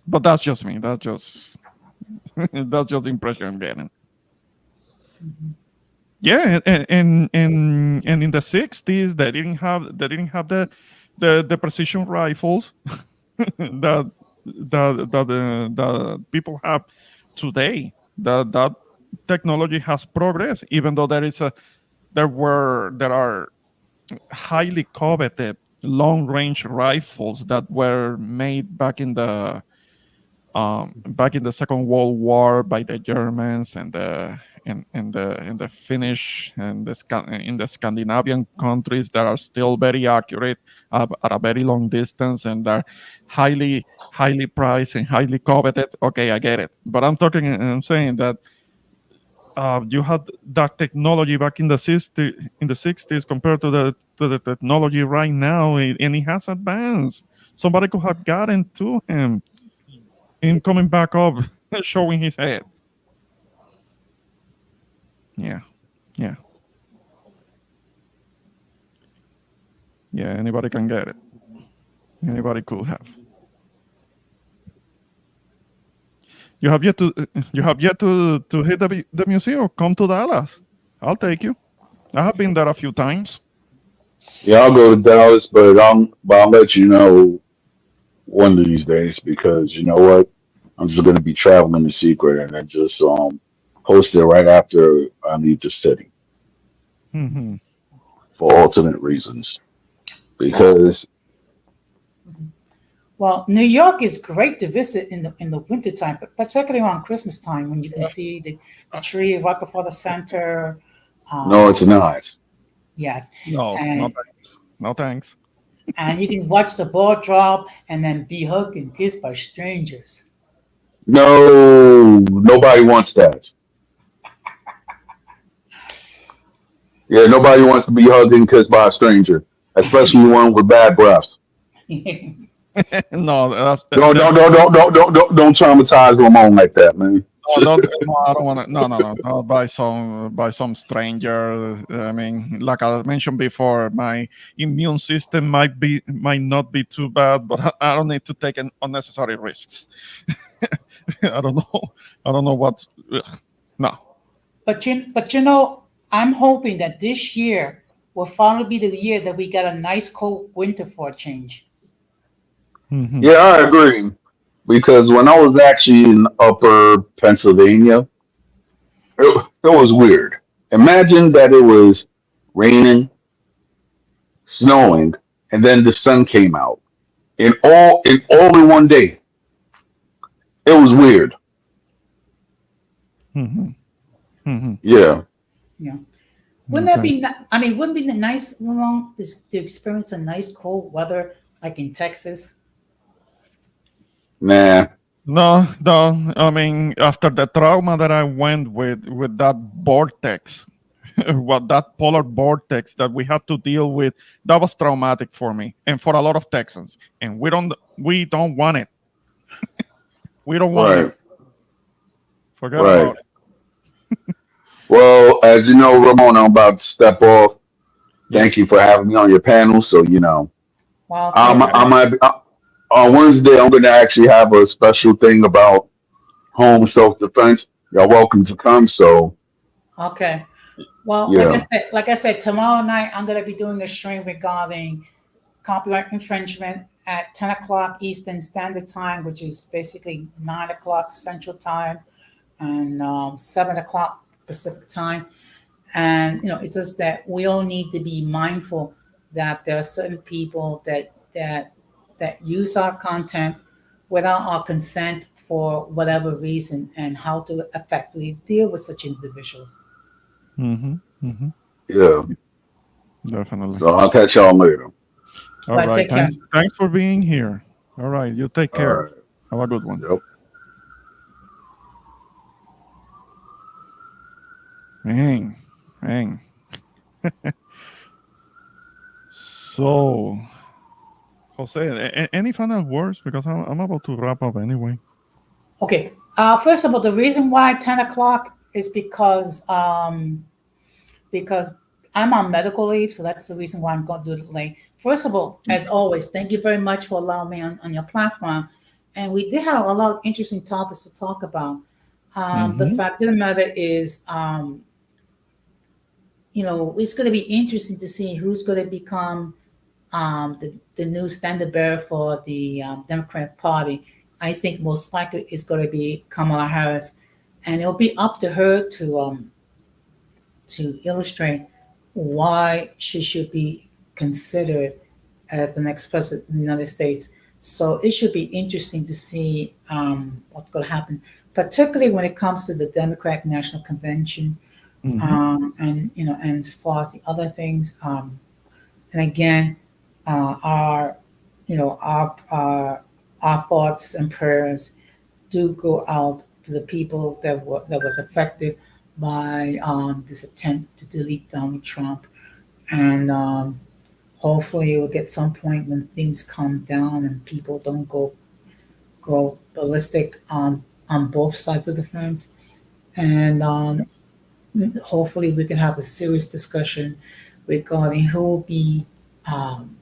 but that's just me. That's just that's just the impression I'm getting. Yeah, and in the '60s, they didn't have the precision rifles that that people have today. That technology has progressed, even though there are highly coveted long range rifles that were made back in the Second World War by the Germans in the Finnish and in the Scandinavian countries that are still very accurate at a very long distance and are highly priced and highly coveted. Okay, I get it. But I'm saying that you had that technology back in the 60s compared to the technology right now, and it has advanced. Somebody could have gotten to him in coming back up, showing his head. Yeah, yeah, yeah. Anybody can get it. Anybody could have. You have yet to hit the museum. Come to Dallas. I'll take you. I have been there a few times. Yeah, I'll go to Dallas, but I'll let you know one of these days because you know what? I'm just gonna be traveling in secret and then just post it right after I leave the city Hmm. for alternate reasons. Well, Because well, New York is great to visit in the wintertime, but particularly around Christmas time when you can see the tree right before the center. no, Um, it's not. yes, No, no and thanks. No thanks. and you can watch the ball drop and then be hugged and kissed by strangers. No, nobody wants that. Yeah, nobody wants to be hugged and kissed by a stranger, especially one with bad breath. No, Don't traumatize Ramon like that, man. no, I don't want to. No. By some stranger. I mean, like I mentioned before, my immune system might not be too bad, but I don't need to take unnecessary risks. I don't know. I don't know what. No. But you know, I'm hoping that this year will finally be the year that we get a nice cold winter for a change. Hmm. Yeah, I agree. Because when I was actually in Upper Pennsylvania, it was weird. Imagine that it was raining, snowing, and then the sun came out in all in one day. It was weird. Hmm. Hmm. Yeah. Yeah. Wouldn't that Okay. be? I mean, wouldn't it be nice, Ramon, to experience a nice cold weather like in Texas? Nah. No. I mean, after the trauma that I went with that vortex, what that polar vortex that we had to deal with, that was traumatic for me and for a lot of Texans. And we don't want it. We don't want it. Right. Forget Right. about it. Well, as you know, Ramon, I'm about to step off. Thank you Yes. for having me on your panel. So Well, thank I you. might be, on Wednesday. I'm going to actually have a special thing about home self defense. You're welcome to come. So Okay. Well, yeah. like I said, tomorrow night I'm gonna be doing a stream regarding copyright infringement at 10 o'clock Eastern Standard Time, which is basically 9 o'clock Central Time and 7 o'clock Pacific Time. And it's just that we all need to be mindful that there are certain people that use our content without our consent for whatever reason, and how to effectively deal with such individuals. Mm-hmm. Mm-hmm. Yeah. Definitely. So I'll catch y'all later. All But right. take care. Thanks for being here. All right. You take All care. right. Have a good one. Yep. Hang. So, Jose, any final words? Because I'm about to wrap up anyway. Okay. First of all, the reason why 10 o'clock is because I'm on medical leave, so that's the reason why I'm going to do it late. First of all, as always, thank you very much for allowing me on your platform. And we did have a lot of interesting topics to talk about. The Mm-hmm. fact of the matter is, it's going to be interesting to see who's going to become the new standard bearer for the Democratic Party. I think most likely it's going to be Kamala Harris, and it'll be up to her to illustrate why she should be considered as the next president of the United States. So it should be interesting to see what's going to happen. particularly when it comes to the Democratic National Convention, Hmm. and and as far as the other things, and again, our our thoughts and prayers do go out to the people that was affected by this attempt to delete Donald Trump, and hopefully it will get some point when things calm down and people don't go ballistic on both sides of the fence, and hopefully we can have a serious discussion regarding who will be um,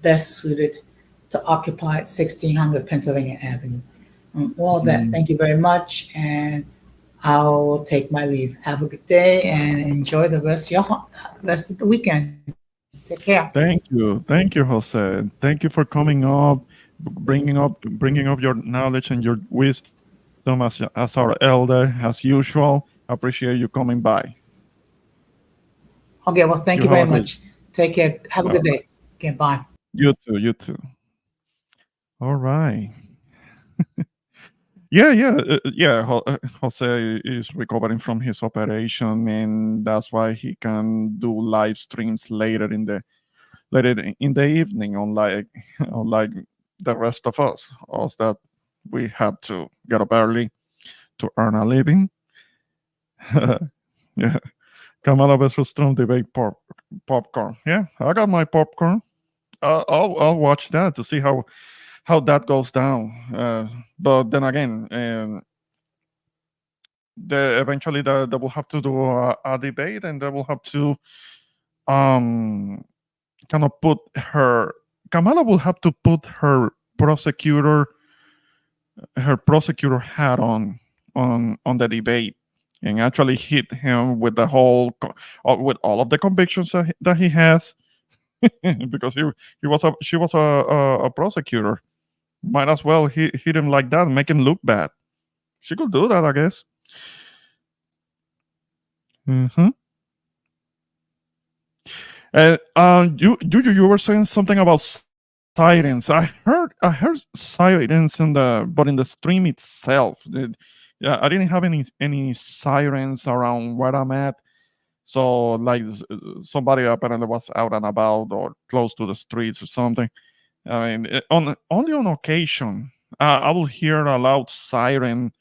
best suited to occupy 1600 Pennsylvania Avenue. Well, that Mm. thank you very much, and I will take my leave. Have a good day and enjoy the rest of the weekend. Take care. Thank you, Jose. Thank you for coming up, bringing up your knowledge and your wisdom as our elder, as usual. Appreciate you coming by. Okay, well, You thank you have a very great. much. Take care. Have a Uh, good day. Okay, bye. you too. You too. All right. Yeah, yeah, yeah. Jose is recovering from his operation, and that's why he can do live streams later in the evening, unlike unlike the rest of us that we have to get up early to earn a living. Yeah, Kamala versus Trump debate popcorn. Yeah, I got my popcorn. I'll watch that to see how that goes down. But then again, eventually they will have to do a debate, and they will have to um kind of put her. Kamala will have to put prosecutor hat on the debate and actually hit him with with all of the convictions that he has because she was a prosecutor. Might as well hit him like that and make him look bad. She could do that, I guess. Hmm. And you were saying something about sirens. I heard sirens but in the stream itself. Yeah, I didn't have any sirens around where I'm at. So like somebody apparently was out and about or close to the streets or something. I mean, on only on occasion, I will hear a loud siren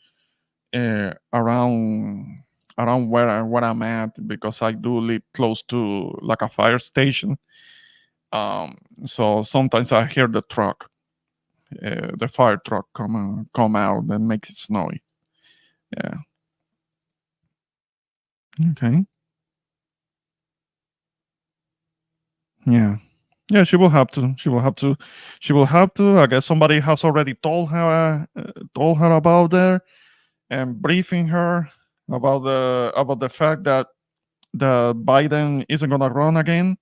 around where I'm at because I do live close to like a fire station. So sometimes I hear the fire truck come out and makes it snowy. Yeah. Okay. Yeah. Yeah, she will have to. She will have to. She will have to. I guess somebody has already told her about there and briefing her about the fact that the Biden isn't gonna run again.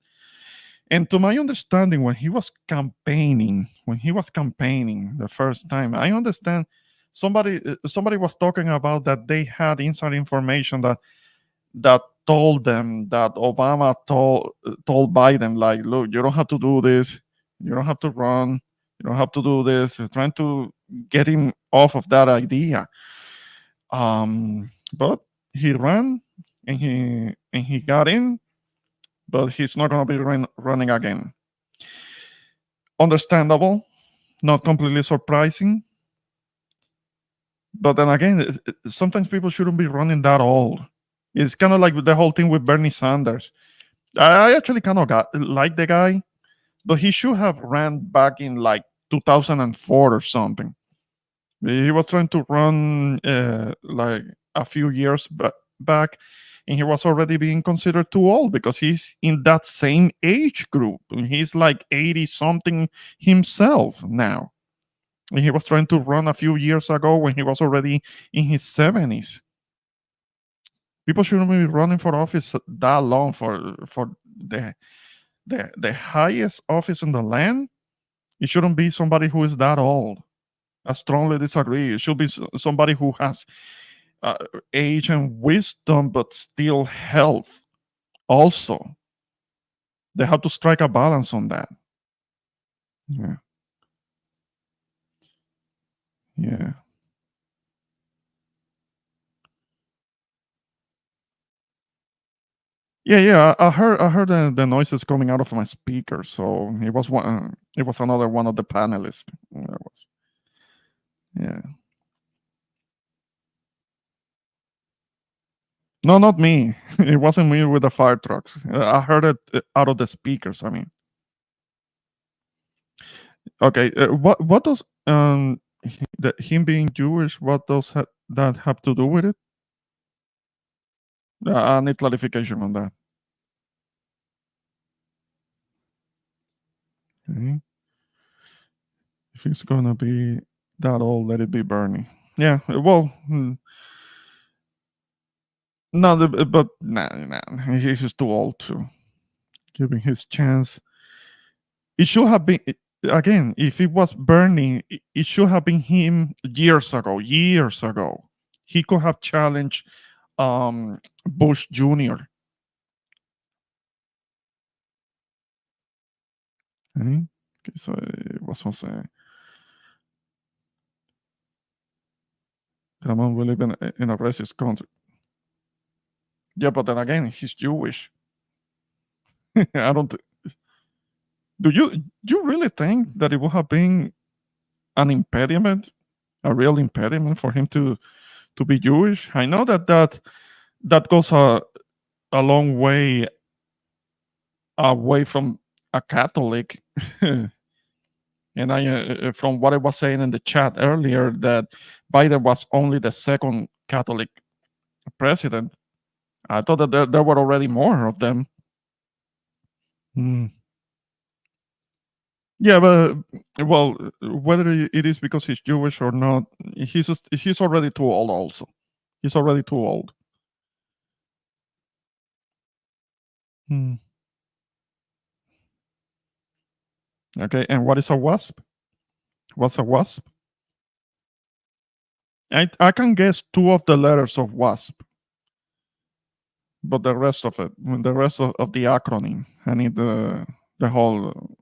And to my understanding, when he was campaigning the first time, I understand somebody was talking about that they had inside information that told them that Obama told Biden like, look, you don't have to do this, you don't have to run, you don't have to do this, trying to get him off of that idea. But he ran and he got in, but he's not going to be running again. Understandable, not completely surprising. But then again, sometimes people shouldn't be running that old. It's kind of like the whole thing with Bernie Sanders. I actually kind of like the guy, but he should have ran back in like 2004 or something. He was trying to run like a few years back, and he was already being considered too old because he's in that same age group. And he's like 80 something himself now. And he was trying to run a few years ago when he was already in his 70s. People shouldn't be running for office that long for the highest office in the land. It shouldn't be somebody who is that old. I strongly disagree. It should be somebody who has uh, age and wisdom, but still health. Also, they have to strike a balance on that. Yeah, yeah. Yeah. I heard the noises coming out of my speaker, so it was one. It was another one of the panelists. Yeah. No, not me. It wasn't me with the fire trucks. I heard it out of the speakers. I mean, okay. What does him being Jewish? What does that have to do with it? I need clarification on that. Okay. If it's gonna be that old, let it be Bernie. Yeah. Well, no, but nah, he's too old to giving his chance. It should have been again. If it was Bernie, it should have been him years ago. Years ago, he could have challenged Bush Jr. Okay, so it was Jose. Ramon, we live in a racist country. Yeah, but then again, he's Jewish. I don't. Do you really think that it would have been an impediment, a real impediment for him to be Jewish? I know that goes a long way away from a Catholic. And from what I was saying in the chat earlier, that Biden was only the second Catholic president. I thought that there were already more of them. Hmm. Yeah, but well, whether it is because he's Jewish or not, he's already too old. Also, he's already too old. Hmm. Okay, and what is a wasp? What's a wasp? I can guess two of the letters of wasp, but the rest of it, the rest of the acronym, I need the whole.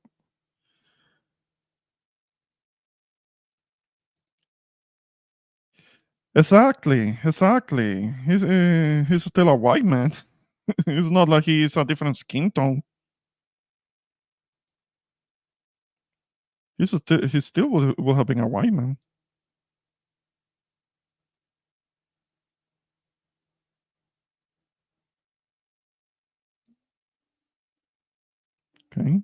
Exactly. He's still a white man. It's not like he's a different skin tone. He still will have been a white man. Okay.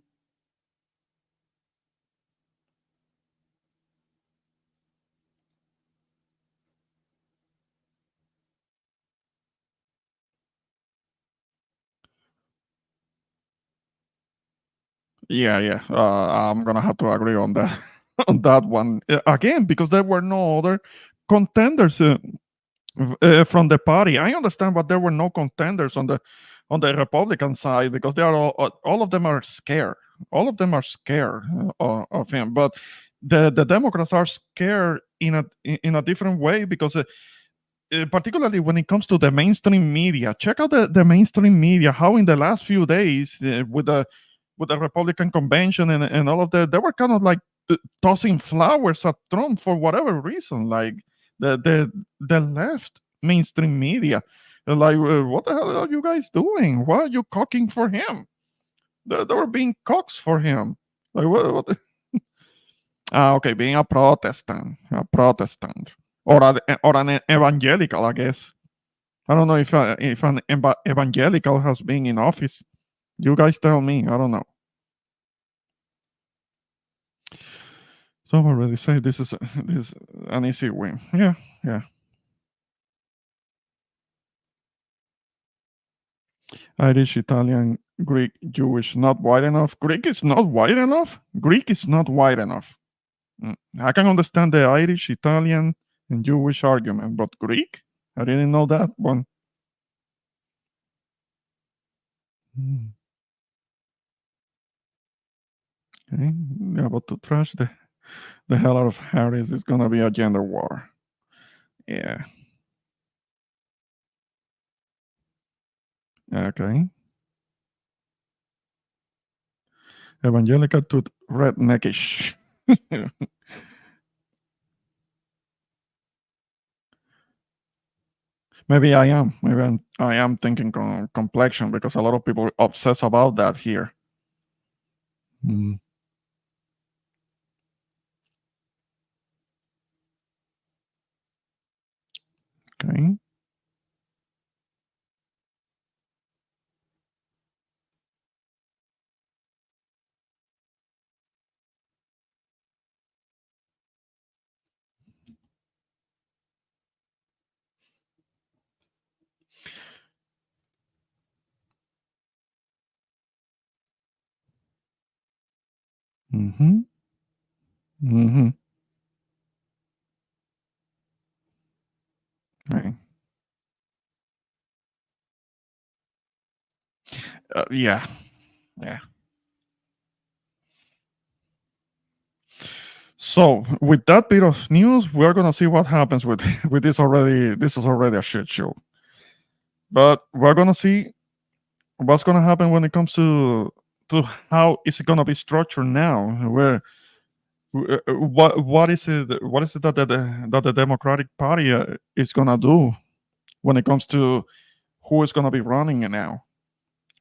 Yeah. I'm gonna have to agree on that on that one again, because there were no other contenders from the party. I understand, but there were no contenders on the Republican side because they are all of them are scared. All of them are scared of him, but the Democrats are scared in a different way because. Particularly when it comes to the mainstream media, check out the mainstream media. How in the last few days with the Republican convention and all of that, they were kind of like tossing flowers at Trump for whatever reason. Like the left mainstream media, they're like, what the hell are you guys doing? Why are you cocking for him? They were being cocks for him. Like what? Okay, being a Protestant, or an evangelical, I guess. I don't know if an evangelical has been in office. You guys tell me. I don't know. Some already say this is an easy win. Yeah. Irish, Italian, Greek, Jewish, not wide enough. Greek is not wide enough. Greek is not wide enough. I can understand the Irish, Italian, and Jewish argument, but Greek, I didn't know that one. Okay, yeah, but to trash the hell out of Harris is gonna be a gender war. Yeah. Okay. Evangelical to redneckish. Maybe I am. I am thinking complexion because a lot of people obsess about that here. Mm. Okay. Mm-hmm. Mm-hmm. Right. Yeah. Yeah. So with that bit of news, we're gonna see what happens with with this already. This is already a shit show. But we're gonna see what's gonna happen when it comes to how is it gonna be structured now. Where what is it that the Democratic Party is gonna do when it comes to who is gonna be running it now?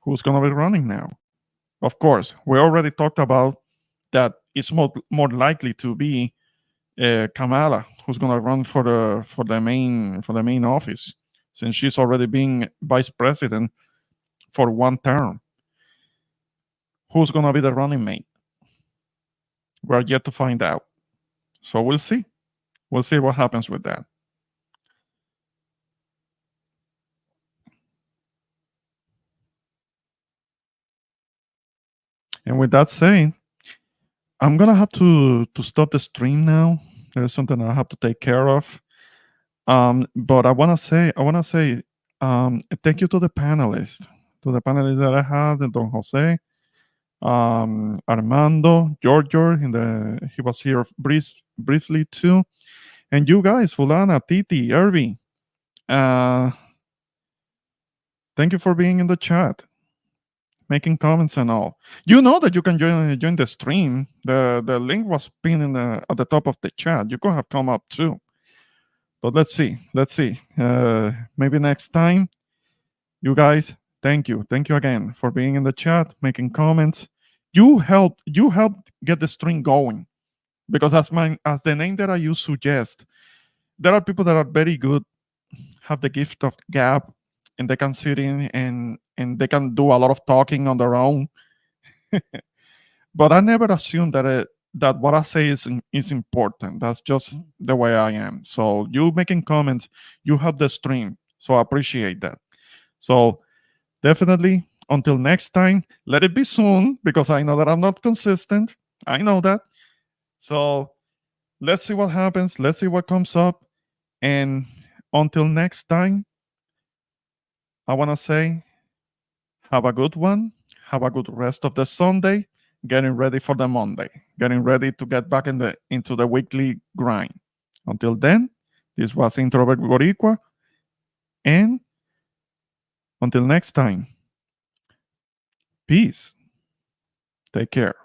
Who's gonna be running now? Of course, we already talked about that. It's more likely to be Kamala, who's going to run for the main office, since she's already being vice president for one term. Who's going to be the running mate? We're yet to find out. So we'll see. We'll see what happens with that. And with that said, I'm gonna have to stop the stream now. There's something I have to take care of. But I wanna say, thank you to the panelists that I had, Don Jose, Armando, Giorgio, he was here briefly too, and you guys, Fulana, Titi, Irvi. Uh, thank you for being in the chat, making comments and all. You know that you can join the stream. The link was pinned at the top of the chat. You could have come up too. But let's see. Maybe next time, you guys. Thank you again for being in the chat, making comments. You helped get the stream going because as the name that I use suggests, there are people that are very good, have the gift of gab, and they can sit in and they can do a lot of talking on their own. But I never assume that what I say is important. That's just the way I am. So you making comments, you have the stream. So I appreciate that. So definitely until next time, let it be soon because I know that I'm not consistent. I know that. So let's see what happens. Let's see what comes up. And until next time, I want to say have a good one. Have a good rest of the Sunday. Getting ready for the Monday. Getting ready to get back into the weekly grind. Until then, this was Introvert Boricua. And until next time, peace. Take care.